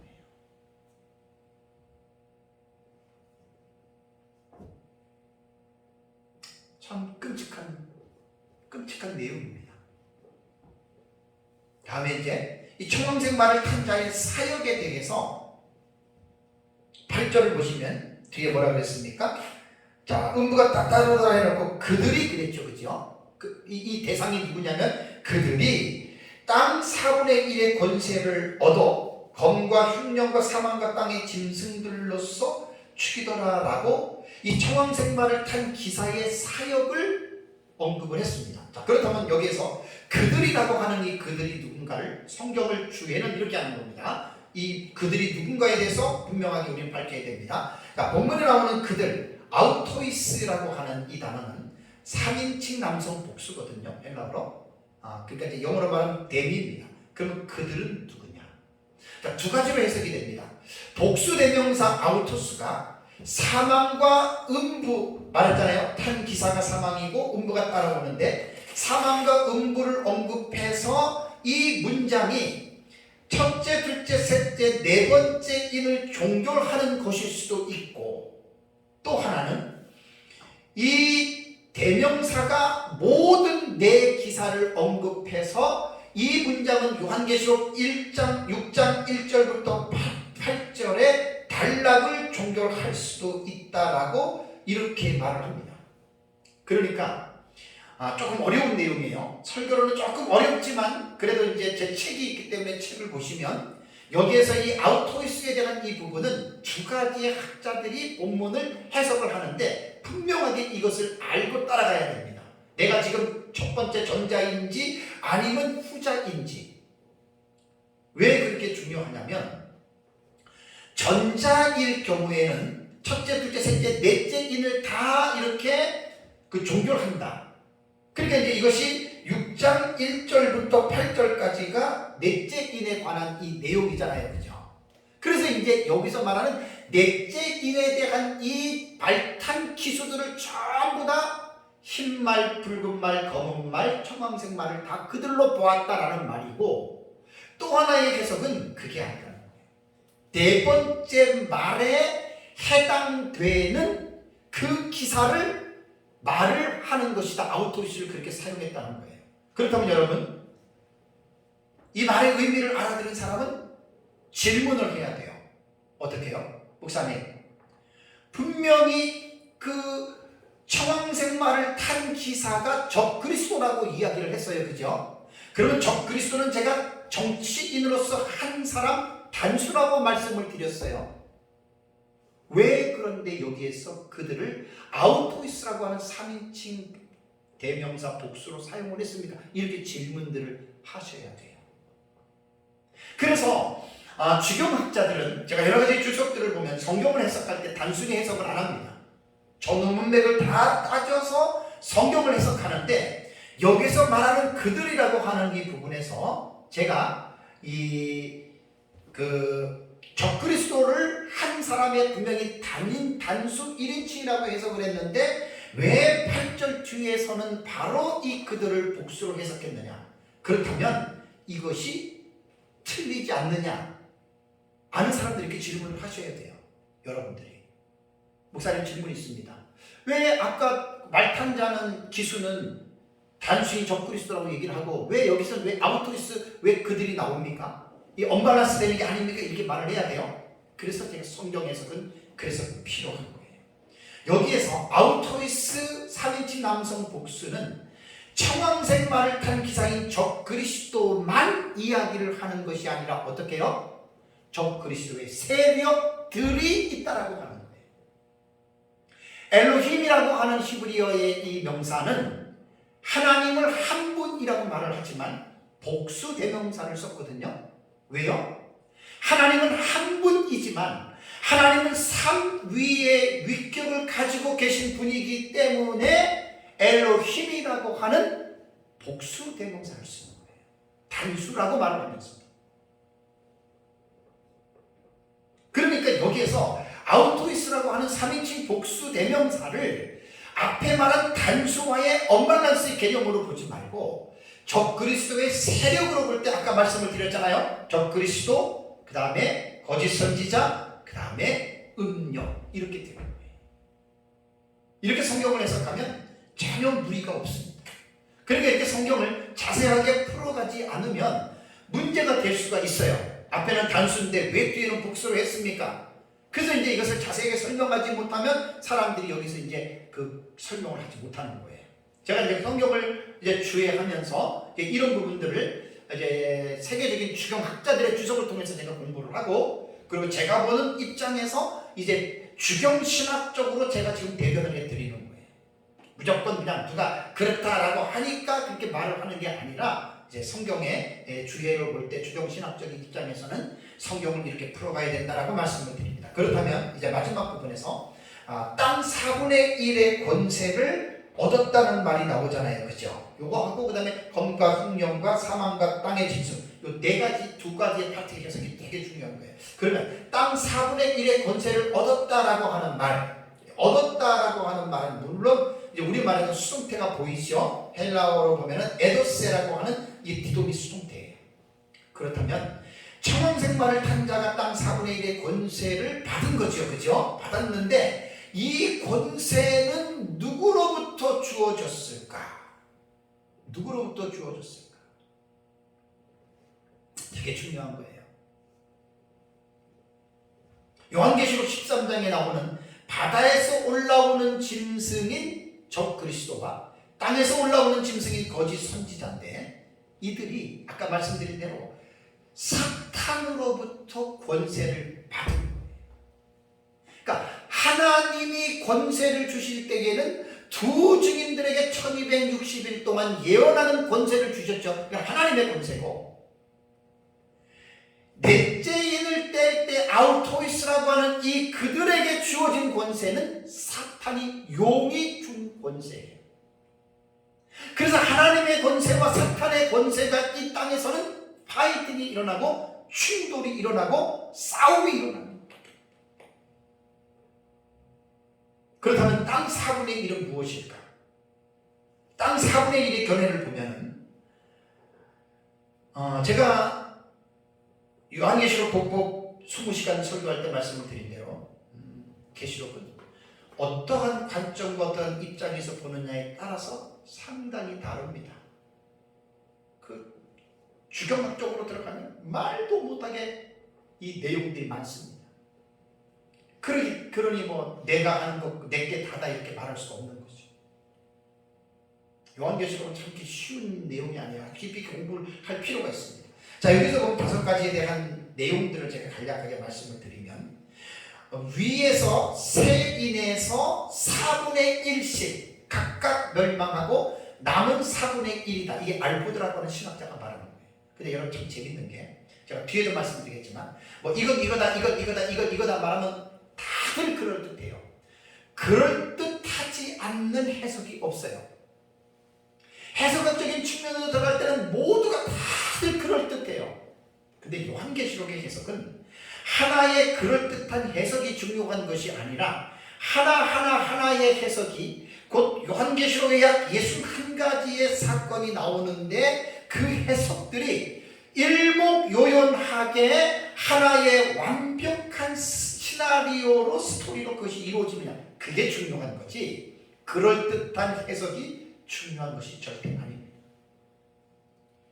참 끔찍한 내용입니다. 다음에 이제 이 청황색 말을 탄 자의 사역에 대해서 8절을 보시면 뒤에 뭐라 그랬습니까? 자, 음부가 따따르다 해놓고 그들이 그랬죠, 그죠? 이 대상이 누구냐면 그들이 땅 4분의 1의 권세를 얻어 검과 흉년과 사망과 땅의 짐승들로서 죽이더라라고 이 청황색 말을 탄 기사의 사역을 언급을 했습니다. 자, 그렇다면 여기에서 그들이라고 하는 이 그들이 누군가를 성경을 주에는 이렇게 하는 겁니다. 이 그들이 누군가에 대해서 분명하게 우리는 밝혀야 됩니다. 그러니까 본문에 나오는 그들, 아우토이스라고 하는 이 단어는 3인칭 남성 복수거든요. 헬라어로. 그러니까 이제 영어로 말하면 대미입니다. 그러면 그들은 누구냐? 그러니까 두 가지로 해석이 됩니다. 복수 대명사 아우토스가 사망과 음부 말했잖아요. 탄 기사가 사망이고 음부가 따라오는데 사망과 음부를 언급해서 이 문장이 첫째, 둘째, 셋째, 네 번째 인을 종결하는 것일 수도 있고, 또 하나는 이 대명사가 모든 네 기사를 언급해서 이 문장은 요한계시록 1장 6장 1절부터 8절에 단락을 종결할 수도 있다라고 이렇게 말을 합니다. 그러니까 조금 어려운 내용이에요. 설교로는 조금 어렵지만 그래도 이제 제 책이 있기 때문에 책을 보시면 여기에서 이 아우토이스에 대한 이 부분은 두 가지의 학자들이 본문을 해석을 하는데 분명하게 이것을 알고 따라가야 됩니다. 내가 지금 첫 번째 전자인지 아니면 후자인지. 왜 그렇게 중요하냐면 전자일 경우에는 첫째, 둘째, 셋째, 넷째 인을 다 이렇게 종결한다. 그러니까 이제 이것이 6장 1절부터 8절까지가 넷째 인에 관한 이 내용이잖아요. 그죠? 그래서 이제 여기서 말하는 넷째 인에 대한 이 발탄 기수들을 전부 다 흰말, 붉은말, 검은말, 청황색 말을 다 그들로 보았다라는 말이고, 또 하나의 해석은 그게 아니라는 거예요. 네 번째 말에 해당되는 그 기사를 말을 하는 것이다. 아우토리스를 그렇게 사용했다는 거예요. 그렇다면 여러분, 이 말의 의미를 알아들은 사람은 질문을 해야 돼요. 어떻게 해요? 목사님, 분명히 그 청황색 말을 탄 기사가 적그리스도라고 이야기를 했어요. 그죠? 그러면 적그리스도는 제가 정치인으로서 한 사람 단수라고 말씀을 드렸어요. 왜 그런데 여기에서 그들을 아우토이스라고 하는 3인칭 대명사 복수로 사용을 했습니까? 이렇게 질문들을 하셔야 돼요. 그래서 주경학자들은 제가 여러 가지 주석들을 보면 성경을 해석할 때 단순히 해석을 안 합니다. 전후 문맥을 다 따져서 성경을 해석하는데, 여기서 말하는 그들이라고 하는 이 부분에서 제가 적그리스도를 한 사람의 분명히 단수 1인칭이라고 해석을 했는데, 왜 8절 뒤에서는 바로 이 그들을 복수로 해석했느냐? 그렇다면 이것이 틀리지 않느냐? 아는 사람들이 이렇게 질문을 하셔야 돼요. 여러분들이. 목사님, 질문이 있습니다. 왜 아까 말탄 자는 기수는 단순히 적그리스도라고 얘기를 하고, 왜 여기서 왜 아우토리스, 왜 그들이 나옵니까? 이 언밸런스 되는 게 아닙니까? 이렇게 말을 해야 돼요. 그래서 제가 성경 해석은 그래서 필요한 거예요. 여기에서 아우토리스 3인칭 남성 복수는 청황색 말을 탄 기사인 적그리스도만 이야기를 하는 것이 아니라 어떻게 해요? 적그리스도의 세력들이 있다라고 하는 거예요. 엘로힘이라고 하는 히브리어의 이 명사는 하나님을 한 분이라고 말을 하지만 복수 대명사를 썼거든요. 왜요? 하나님은 한 분이지만 하나님은 삼위의 위격을 가지고 계신 분이기 때문에 엘로힘이라고 하는 복수 대명사를 쓰는 거예요. 단수라고 말을 하면서. 그러니까 여기에서 아우토이스라고 하는 3인칭 복수 대명사를 앞에 말한 단수와의 언밸런스의 개념으로 보지 말고 적그리스도의 세력으로 볼 때, 아까 말씀을 드렸잖아요. 적그리스도, 그 다음에 거짓 선지자, 그 다음에 음력, 이렇게 되는 거예요. 이렇게 성경을 해석하면 전혀 무리가 없습니다. 그러니까 이렇게 성경을 자세하게 풀어가지 않으면 문제가 될 수가 있어요. 앞에는 단수인데 왜 뒤에는 복수를 했습니까? 그래서 이제 이것을 자세하게 설명하지 못하면 사람들이 여기서 이제 그 설명을 하지 못하는 거예요. 제가 이제 성경을 이제 주의하면서 이런 부분들을 이제 세계적인 주경학자들의 주석을 통해서 제가 공부를 하고, 그리고 제가 보는 입장에서 이제 주경신학적으로 제가 지금 대변을 해드리는 거예요. 무조건 그냥 누가 그렇다라고 하니까 그렇게 말을 하는 게 아니라, 이제 성경의 주의로 볼 때 주경신학적인 입장에서는 성경을 이렇게 풀어가야 된다라고 말씀을 드립니다. 그렇다면 이제 마지막 부분에서 땅 4분의 1의 권세를 얻었다는 말이 나오잖아요. 그죠? 요거 하고, 그 다음에 검과 흉령과 사망과 땅의 짐승, 요 두 가지의 파트 해석이 되게 중요한 거예요. 그러면 땅 4분의 1의 권세를 얻었다라고 하는 말, 얻었다라고 하는 말은 물론 이제 우리말에는 수동태가 보이죠. 헬라어로 보면은 에도세라고 하는 이 디도미 수동태예요. 그렇다면 청황색 말을 탄 자가 땅 4분의 1의 권세를 받은 거죠. 그죠? 받았는데 이 권세는 누구로부터 주어졌을까? 누구로부터 주어졌을까? 되게 중요한 거예요. 요한계시록 13장에 나오는 바다에서 올라오는 짐승인 적그리스도와 땅에서 올라오는 짐승인 거짓 선지자인데, 이들이 아까 말씀드린 대로 사탄으로부터 권세를 받은 거예요. 그러니까 하나님이 권세를 주실 때에는 두 증인들에게 1260일 동안 예언하는 권세를 주셨죠. 그러니까 하나님의 권세고, 넷째인을 뗄 때 아우토이스라고 하는 이 그들에게 주어진 권세는 사탄이, 용이 준 권세예요. 그래서 하나님의 권세와 사탄의 권세가 이 땅에서는 파이팅이 일어나고 충돌이 일어나고 싸움이 일어납니다. 그렇다면 땅 4분의 1은 무엇일까? 땅 4분의 1의 견해를 보면 제가 요한계시록 복복 20시간 설교할 때 말씀을 드린 대로 계시록은 어떠한 관점과 어떠한 입장에서 보느냐에 따라서 상당히 다릅니다. 그 주경학 쪽으로 들어가면 말도 못하게 이 내용들이 많습니다. 그러니 뭐 내가 하는 것 내게 다다 이렇게 말할 수 없는 거죠. 요한계시록은 참 쉬운 내용이 아니라 깊이 공부를 할 필요가 있습니다. 자, 여기서 보면 5가지에 대한 내용들을 제가 간략하게 말씀을 드리면, 위에서 세인에서 4분의 1씩 각각 멸망하고 남은 4분의 1이다. 이게 알보드라고 하는 신학자가 말하는 거예요. 근데 여러분 참 재밌는 게, 제가 뒤에도 말씀드리겠지만 뭐 이건 이거다 말하면 다들 그럴듯해요. 그럴듯하지 않는 해석이 없어요. 해석학적인 측면으로 들어갈 때는 모두가 다들 그럴듯해요. 근데 요한계시록의 해석은 하나의 그럴듯한 해석이 중요한 것이 아니라 하나의 해석이, 곧 요한계시록에 약 61가지의 사건이 나오는데 그 해석들이 일목요연하게 하나의 완벽한 시나리오로, 스토리로 그것이 이루어지느냐, 그게 중요한 거지 그럴듯한 해석이 중요한 것이 절대 아닙니다.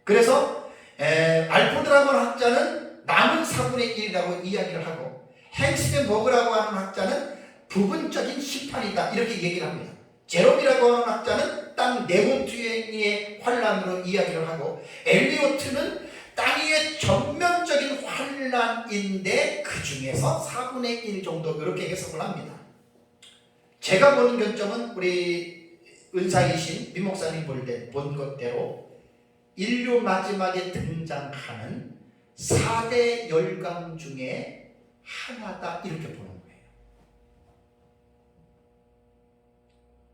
그래서 알포드라고 하는 학자는 남은 4분의 1이라고 이야기를 하고, 헨스텐버그라고 하는 학자는 부분적인 심판이다 이렇게 얘기를 합니다. 제롬이라고 하는 학자는 땅 네본투행의 환란으로 이야기를 하고, 엘리오트는 땅 위의 전면적인 환란인데 그 중에서 4분의 1 정도 이렇게 해석을 합니다. 제가 보는 관점은 우리 은사이신 민목사님 본 것대로 인류 마지막에 등장하는 4대 열강 중에 하나다 이렇게 보는 거예요.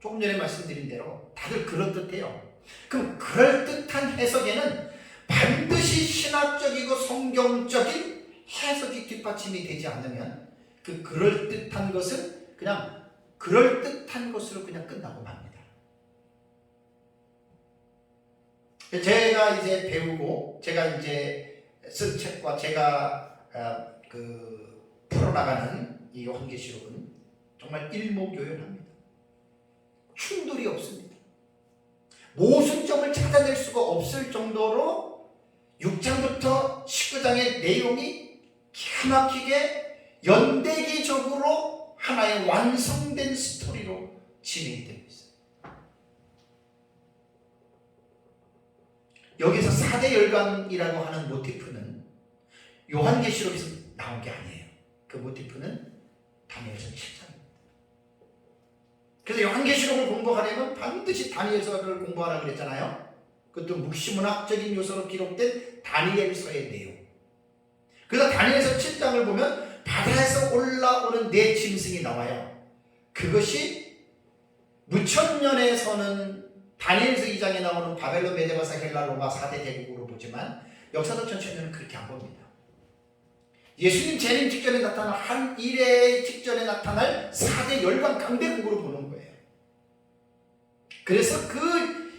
조금 전에 말씀드린 대로 다들 그럴듯해요. 그럼 그럴듯한 해석에는 반드시 신학적이고 성경적인 해석이 뒷받침이 되지 않으면 그 그럴듯한 것은 그냥 그럴듯한 것으로 그냥 끝나고 맙니다. 제가 이제 배우고 제가 이제 쓴 책과 제가 풀어나가는 이 요한계시록은 정말 일목요연합니다. 충돌이 없습니다. 모순점을 찾아낼 수가 없을 정도로 6장부터 19장의 내용이 기가 막히게 연대기적으로 하나의 완성된 스토리로 진행이 되고 있어요. 여기서 4대 열강이라고 하는 모티프는 요한계시록에서 나온 게 아니에요. 그 모티프는 다니엘서 7장입니다. 그래서 요한계시록을 공부하려면 반드시 다니엘서를 공부하라고 그랬잖아요. 그것도 묵시문학적인 요소로 기록된 다니엘서의 내용. 그래서 다니엘서 7장을 보면 바다에서 올라오는 네 짐승이 나와요. 그것이 무천년에서는 다니엘서 2장에 나오는 바벨론, 메데바사, 헬라, 로마 4대 대국으로 보지만 역사적 전체는 그렇게 안 봅니다. 예수님 재림 직전에 나타날 한 일의 직전에 나타날 4대 열강 강대국으로 보는 거예요. 그래서 그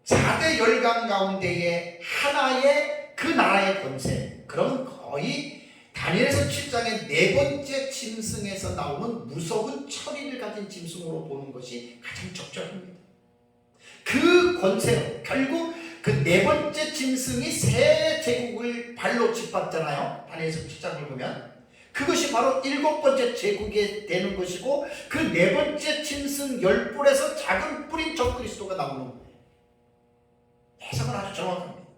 4대 열강 가운데에 하나의 그 나라의 권세, 그러면 거의 다니엘서 7장의 네 번째 짐승에서 나오는 무서운 처리를 가진 짐승으로 보는 것이 가장 적절합니다. 그 권세로 결국 그 네 번째 짐승이 세 제국을 발로 짓밟잖아요. 다니엘서 7장을 보면 그것이 바로 7번째 제국이 되는 것이고, 그 네 번째 짐승 10뿔에서 작은 뿔인 적그리스도가 나오는 거예요. 해석은 아주 정확합니다.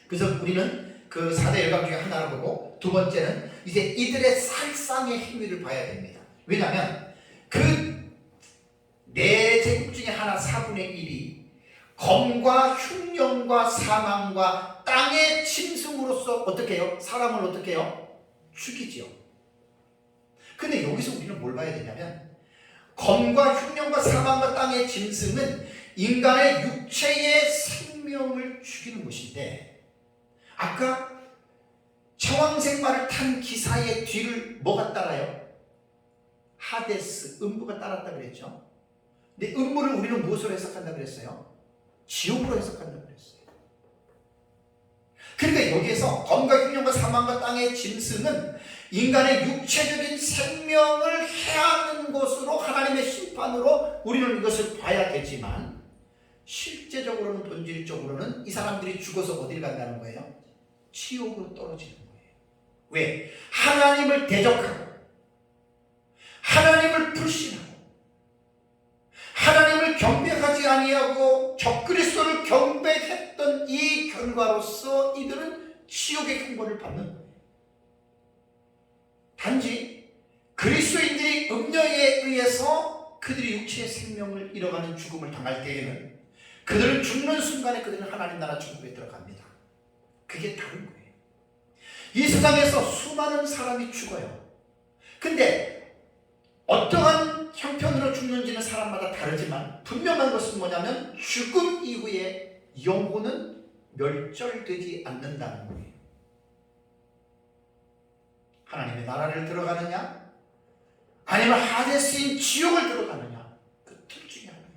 그래서 우리는 그 4대 열강 중에 하나를 보고, 두 번째는 이제 이들의 살상의 행위를 봐야 됩니다. 왜냐하면 그 네 제국 중에 하나 4분의 1이 검과 흉령과 사망과 땅의 짐승으로서 어떻게 해요? 사람을 어떻게 해요? 죽이지요. 근데 여기서 우리는 뭘 봐야 되냐면, 검과 흉령과 사망과 땅의 짐승은 인간의 육체의 생명을 죽이는 것인데, 아까 청황생마를 탄 기사의 뒤를 뭐가 따라요? 하데스, 음부가 따랐다 그랬죠. 근데 음부를 우리는 무엇으로 해석한다 그랬어요? 지옥으로 해석한다 그랬어요. 그러니까 여기에서 검과 흉령과 사망과 땅의 짐승은 인간의 육체적인 생명을 해하는 것으로 하나님의 심판으로 우리는 이것을 봐야 되지만 실제적으로는 본질적으로는 이 사람들이 죽어서 어딜 간다는 거예요? 지옥으로 떨어지는 거예요. 왜? 하나님을 대적하고 하나님을 불신하고 하나님을 경배하지 아니하고 적그리스도를 경배했던 이 결과로서 이들은 지옥의 형벌을 받는 거예요. 단지 그리스도인들이 음녀에 의해서 그들이 육체의 생명을 잃어가는 죽음을 당할 때에는 그들은 죽는 순간에 그들은 하나님 나라 천국에 들어갑니다. 그게 다른 거예요. 이 세상에서 수많은 사람이 죽어요. 근데 어떠한 형편으로 죽는지는 사람마다 다르지만 분명한 것은 뭐냐면 죽음 이후에 영혼은 멸절되지 않는다는 거예요. 하나님의 나라를 들어가느냐 아니면 하데스인 지옥을 들어가느냐, 그 둘 중에 하나예요.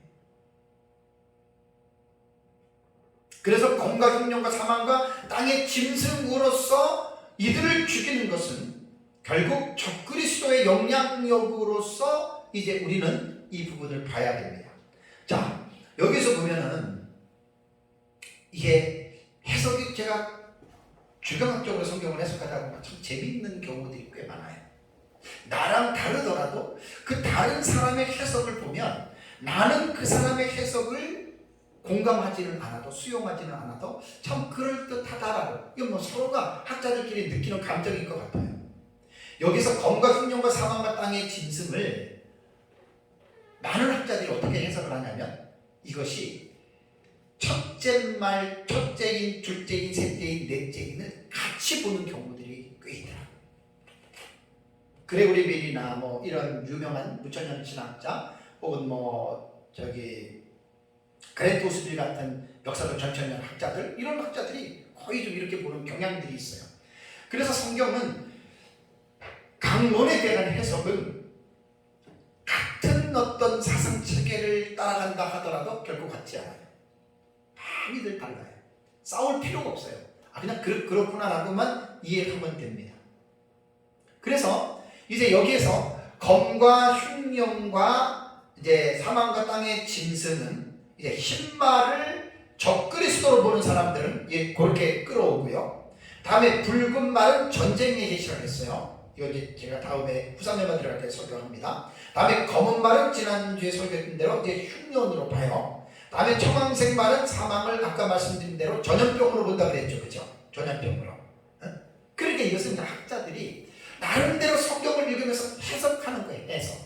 그래서 검과 흉년과 사망과 땅의 짐승으로서 이들을 죽이는 것은 결국 적그리스도의 영향력으로서 이제 우리는 이 부분을 봐야 됩니다. 자, 여기서 보면은 이게 해석이 제가 주경학적으로 성경을 해석하다 보면 참 재밌는 경우들이 꽤 많아요. 나랑 다르더라도 그 다른 사람의 해석을 보면 나는 그 사람의 해석을 공감하지는 않아도 수용하지는 않아도 참 그럴듯하다라고, 이건 뭐 서로가 학자들끼리 느끼는 감정인 것 같아요. 여기서 검과 흉년과 사망과 땅의 짐승을 많은 학자들이 어떻게 해석을 하냐면 이것이 첫째 말, 첫째인, 둘째인, 셋째인, 넷째인을 같이 보는 경우들이 꽤 있더라고요. 그레고리 멜이나 뭐 이런 유명한 무천년 신학자 혹은 그레트 호스빌 같은 역사적 전천년 학자들, 이런 학자들이 거의 좀 이렇게 보는 경향들이 있어요. 그래서 성경은 강론에 대한 해석은 같은 어떤 사상 체계를 따라간다 하더라도 결코 같지 않아요. 많이들 달라요. 싸울 필요가 없어요. 그냥 그렇구나라고만 이해하면 됩니다. 그래서 이제 여기에서 검과 흉년과 이제 사망과 땅의 짐승은 이제 흰말을 적그리스도로 보는 사람들은 그렇게 끌어오고요. 다음에 붉은 말은 전쟁의 계시라고 했어요. 이거 이제 제가 다음에 후사메만 들어갈 때 설교합니다. 다음에 검은 말은 지난주에 설교했던 대로 이제 흉년으로 봐요. 다음에 청황색 말은 사망을 아까 말씀드린 대로 전염병으로 본다 그랬죠, 그죠? 전염병으로. 그러니까 이것은 학자들이 나름대로 성경을 읽으면서 해석하는 거예요. 해석.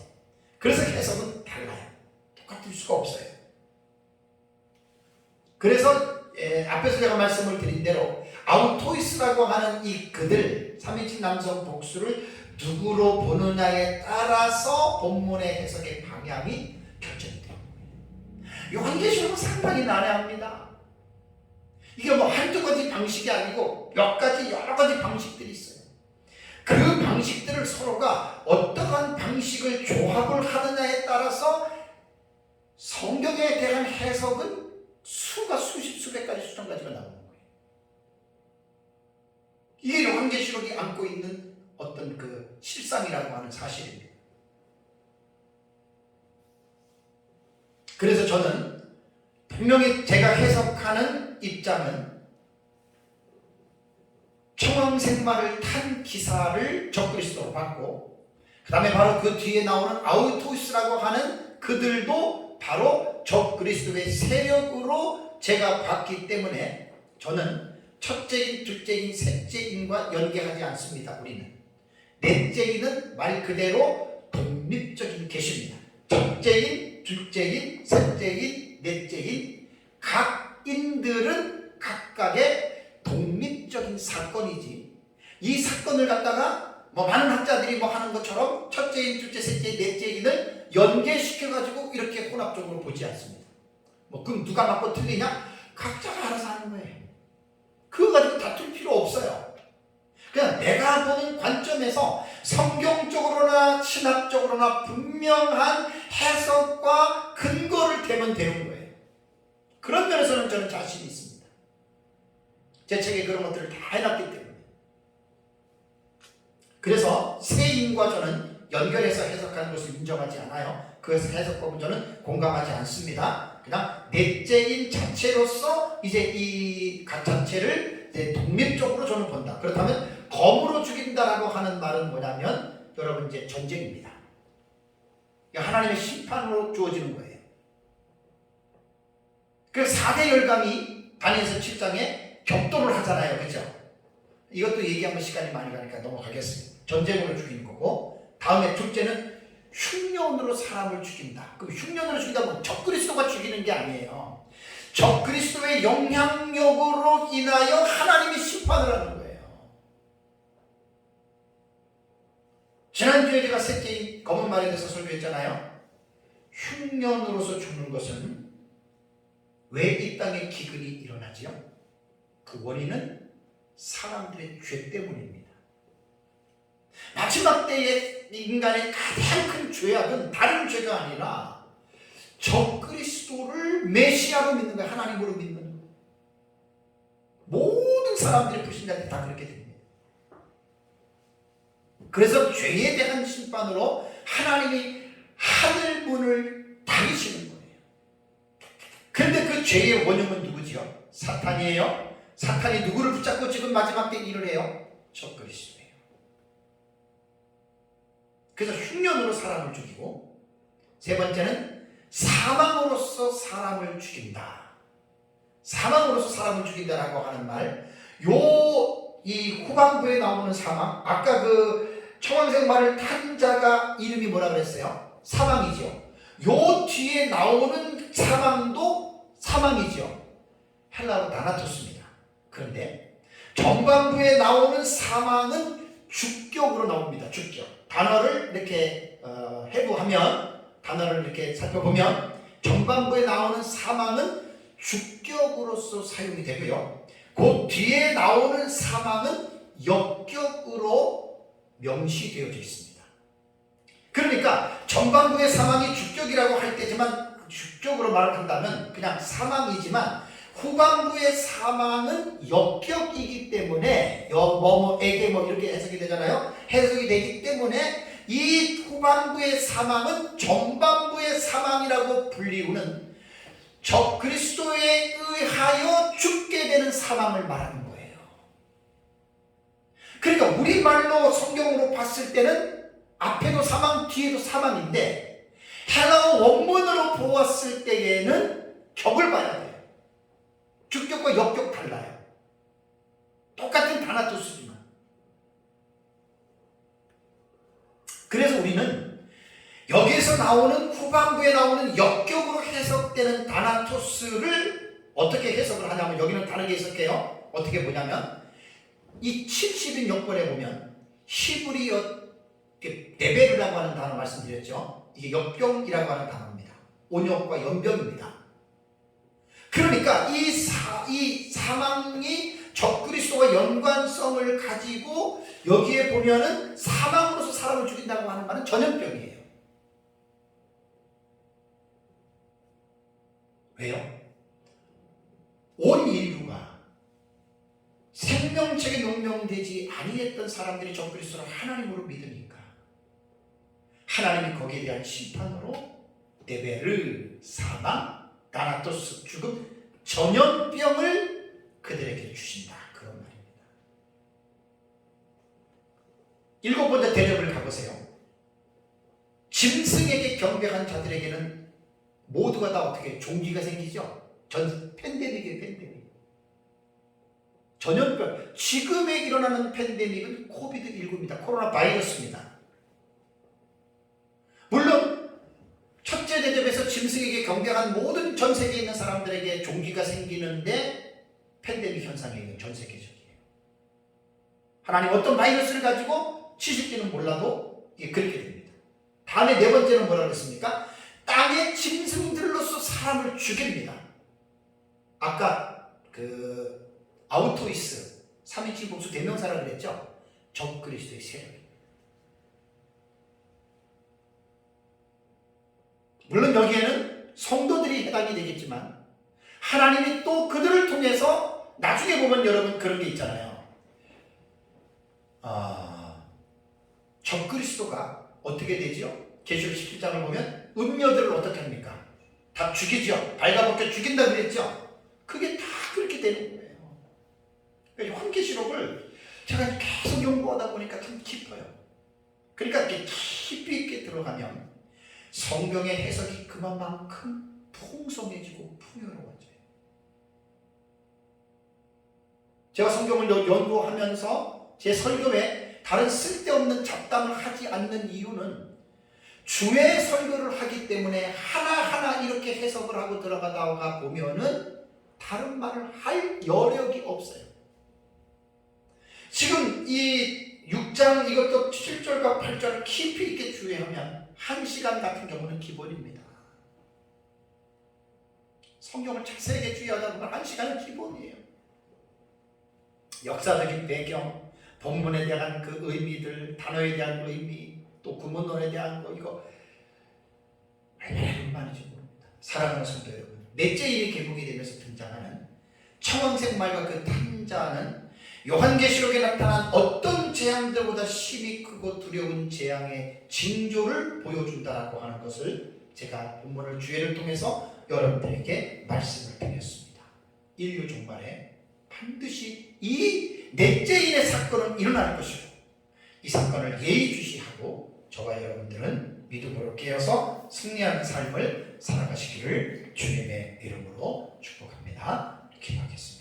그래서 해석은 달라요. 똑같을 수가 없어요. 그래서 앞에서 제가 말씀을 드린 대로 아우토이스라고 하는 이 그들 3인칭 남성 복수를 누구로 보느냐에 따라서 본문의 해석의 방향이 결정이 돼요. 요한계시록은 상당히 난해합니다. 이게 뭐 한두 가지 방식이 아니고 여러 가지 방식들이 있어요. 그 방식들을 서로가 어떠한 방식을 조합을 하느냐에 따라서 성경에 대한 해석은 수가 수십 수백 가지 수천 가지가 나오는 거예요. 이게 요한계시록이 안고 있는 어떤 그 실상이라고 하는 사실입니다. 그래서 저는 분명히 제가 해석하는 입장은 청황색말을 탄 기사를 적그리스도로 봤고, 그 다음에 바로 그 뒤에 나오는 아우토스라고 하는 그들도 바로 적그리스도의 세력으로 제가 봤기 때문에 저는 첫째인, 둘째인, 셋째인과 연계하지 않습니다. 우리는 넷째인은 말 그대로 독립적인 계시입니다. 첫째인, 둘째인, 셋째인, 넷째인 각 인들은 각각의 독립적인 사건이지, 이 사건을 갖다가 많은 학자들이 하는 것처럼 첫째인, 둘째, 셋째인, 넷째인을 연계시켜가지고 이렇게 혼합적으로 보지 않습니다. 그럼 누가 맞고 틀리냐? 각자가 알아서 하는 거예요. 그거 가지고 다툴 필요 없어요. 그냥 내가 보는 관점에서 성경적으로나 신학적으로나 분명한 해석과 근거를 대면 되는 거예요. 그런 면에서는 저는 자신이 있습니다. 제 책에 그런 것들을 다 해놨기 때문에. 그래서 세인과 저는 연결해서 해석하는 것을 인정하지 않아요. 그 해석법은 저는 공감하지 않습니다. 그냥 넷째인 자체로서 이제 이 각 자체를 이제 독립적으로 저는 본다. 그렇다면 검으로 죽인다라고 하는 말은 뭐냐면 여러분 이제 전쟁입니다. 하나님의 심판으로 주어지는 거예요. 그 4대 열강이 다니엘서 7장에 격돌을 하잖아요. 그죠? 이것도 얘기하면 시간이 많이 가니까 넘어가겠습니다. 전쟁으로 죽이는 거고, 다음에 둘째는 흉년으로 사람을 죽인다. 그럼 흉년으로 죽인다면 적그리스도가 죽이는 게 아니에요. 적그리스도의 영향력으로 인하여 하나님이 심판을 하는 거예요. 지난주에 제가 셋째인 검은 말에 대해서 설교했잖아요. 흉년으로서 죽는 것은 왜 이 땅에 기근이 일어나지요? 그 원인은 사람들의 죄 때문입니다. 마지막 때의 인간의 가장 큰 죄악은 다른 죄가 아니라 적그리스도를 메시아로 믿는 거예요. 하나님으로 믿는 거예요. 모든 사람들이 불신자들이 다 그렇게 됩니다. 그래서 죄에 대한 심판으로 하나님이 하늘 문을 닫으시는 거예요. 그런데 그 죄의 원흉은 누구지요? 사탄이에요. 사탄이 누구를 붙잡고 지금 마지막 때 일을 해요? 적그리스도예요. 그래서 흉년으로 사람을 죽이고, 세 번째는 사망으로서 사람을 죽인다. 사망으로서 사람을 죽인다라고 하는 말, 이 후반부에 나오는 사망, 아까 그 청황색 말을 탄 자가 이름이 뭐라 그랬어요? 사망이죠. 요 뒤에 나오는 사망도 사망이죠. 헬라어로 다나토스입니다. 그런데 전반부에 나오는 사망은 주격으로 나옵니다. 주격. 단어를 이렇게 해부하면, 단어를 이렇게 살펴보면 전반부에 나오는 사망은 주격으로서 사용이 되고요. 그 뒤에 나오는 사망은 역격으로 명시되어져 있습니다. 그러니까 전반부의 사망이 주격이라고 할 때지만, 주격으로 말을 한다면 그냥 사망이지만, 후반부의 사망은 역격이기 때문에 뭐뭐에게 뭐 이렇게 해석이 되잖아요. 해석이 되기 때문에 이 후반부의 사망은 전반부의 사망이라고 불리우는 적그리스도에 의하여 죽게 되는 사망을 말하는 거예요. 그러니까 우리말로 성경으로 봤을 때는 앞에도 사망, 뒤에도 사망인데, 헬라어 원문으로 보았을 때에는 격을 봐야 돼요. 주격과 역격 달라요. 똑같은 다나토스지만. 그래서 우리는 여기에서 나오는, 후반부에 나오는 역격으로 해석되는 다나토스를 어떻게 해석을 하냐면, 여기는 다르게 해석해요. 어떻게 보냐면, 이 70인 역벌에 보면 히브리어 데베르라고 하는 단어 말씀드렸죠. 이게 역병이라고 하는 단어입니다. 온역과 연병입니다. 그러니까 이 사망이 적그리스도와 연관성을 가지고, 여기에 보면은 사망으로서 사람을 죽인다고 하는 말은 전염병이에요. 왜요? 온 인류가 생명책에 명명되지 아니했던 사람들이 적그리스도를 하나님으로 믿으니까 하나님이 거기에 대한 심판으로 데베르, 사망, 다나토스, 죽음, 전염병을 그들에게 주신다. 그런 말입니다. 일곱 번째 대접을 가보세요. 짐승에게 경배한 자들에게는 모두가 다 어떻게 종기가 생기죠? 팬데믹이에요. 팬데믹. 전염병. 지금에 일어나는 팬데믹은 코비드19입니다. 코로나 바이러스입니다. 물론 첫째 대접에서 짐승에게 경배한 모든 전 세계에 있는 사람들에게 종기가 생기는데 팬데믹 현상이 전 세계적이에요. 하나님 어떤 바이러스를 가지고 치실지는 몰라도 이게 그렇게 됩니다. 다음에 네 번째는 뭐라고 했습니까? 땅의 짐승들로서 사람을 죽입니다. 아까 그 아우토이스 3인칭 복수 대명사라고 그랬죠? 적그리스도의 세력. 물론 여기에는 성도들이 해당이 되겠지만, 하나님이 또 그들을 통해서 나중에 보면 여러분 그런 게 있잖아요. 적그리스도가 어떻게 되죠? 계시록 17장을 보면 음녀들을 어떻게 합니까? 다 죽이죠. 발가벗겨 죽인다 그랬죠. 그게 다 그렇게 되는 거예요. 그러니까 환계시록을 제가 계속 연구하다 보니까 참 깊어요. 그러니까 이렇게 깊이 있게 들어가면 성경의 해석이 그만큼 풍성해지고 풍요로워져요. 제가 성경을 연구하면서 제 설교에 다른 쓸데없는 잡담을 하지 않는 이유는 주의 설교를 하기 때문에 하나하나 이렇게 해석을 하고 들어가다가 보면은 다른 말을 할 여력이 없어요. 지금 이 6장 이것도 7절과 8절을 깊이 있게 주의하면 1시간 같은 경우는 기본입니다. 성경을 자세하게 주의하다 보면 1시간은 기본이에요. 역사적인 배경, 본문에 대한 그 의미들, 단어에 대한 의미, 또 구문론에 대한 거 이거 얼마나 많은지 모릅니다. 사랑하는 성도 여러분, 넷째 일이 개봉이 되면서 등장하는 청황색 말과 그 탕자는 요한계시록에 나타난 어떤 재앙들보다 심히 크고 두려운 재앙의 징조를 보여준다라고 하는 것을 제가 본문을 주예를 통해서 여러분들에게 말씀을 드렸습니다. 인류 종말에 반드시 이 넷째 일의 사건은 일어날 것이고 이 사건을 예의주시하고 저와 여러분들은 믿음으로 깨어서 승리하는 삶을 살아가시기를 주님의 이름으로 축복합니다. 기도하겠습니다.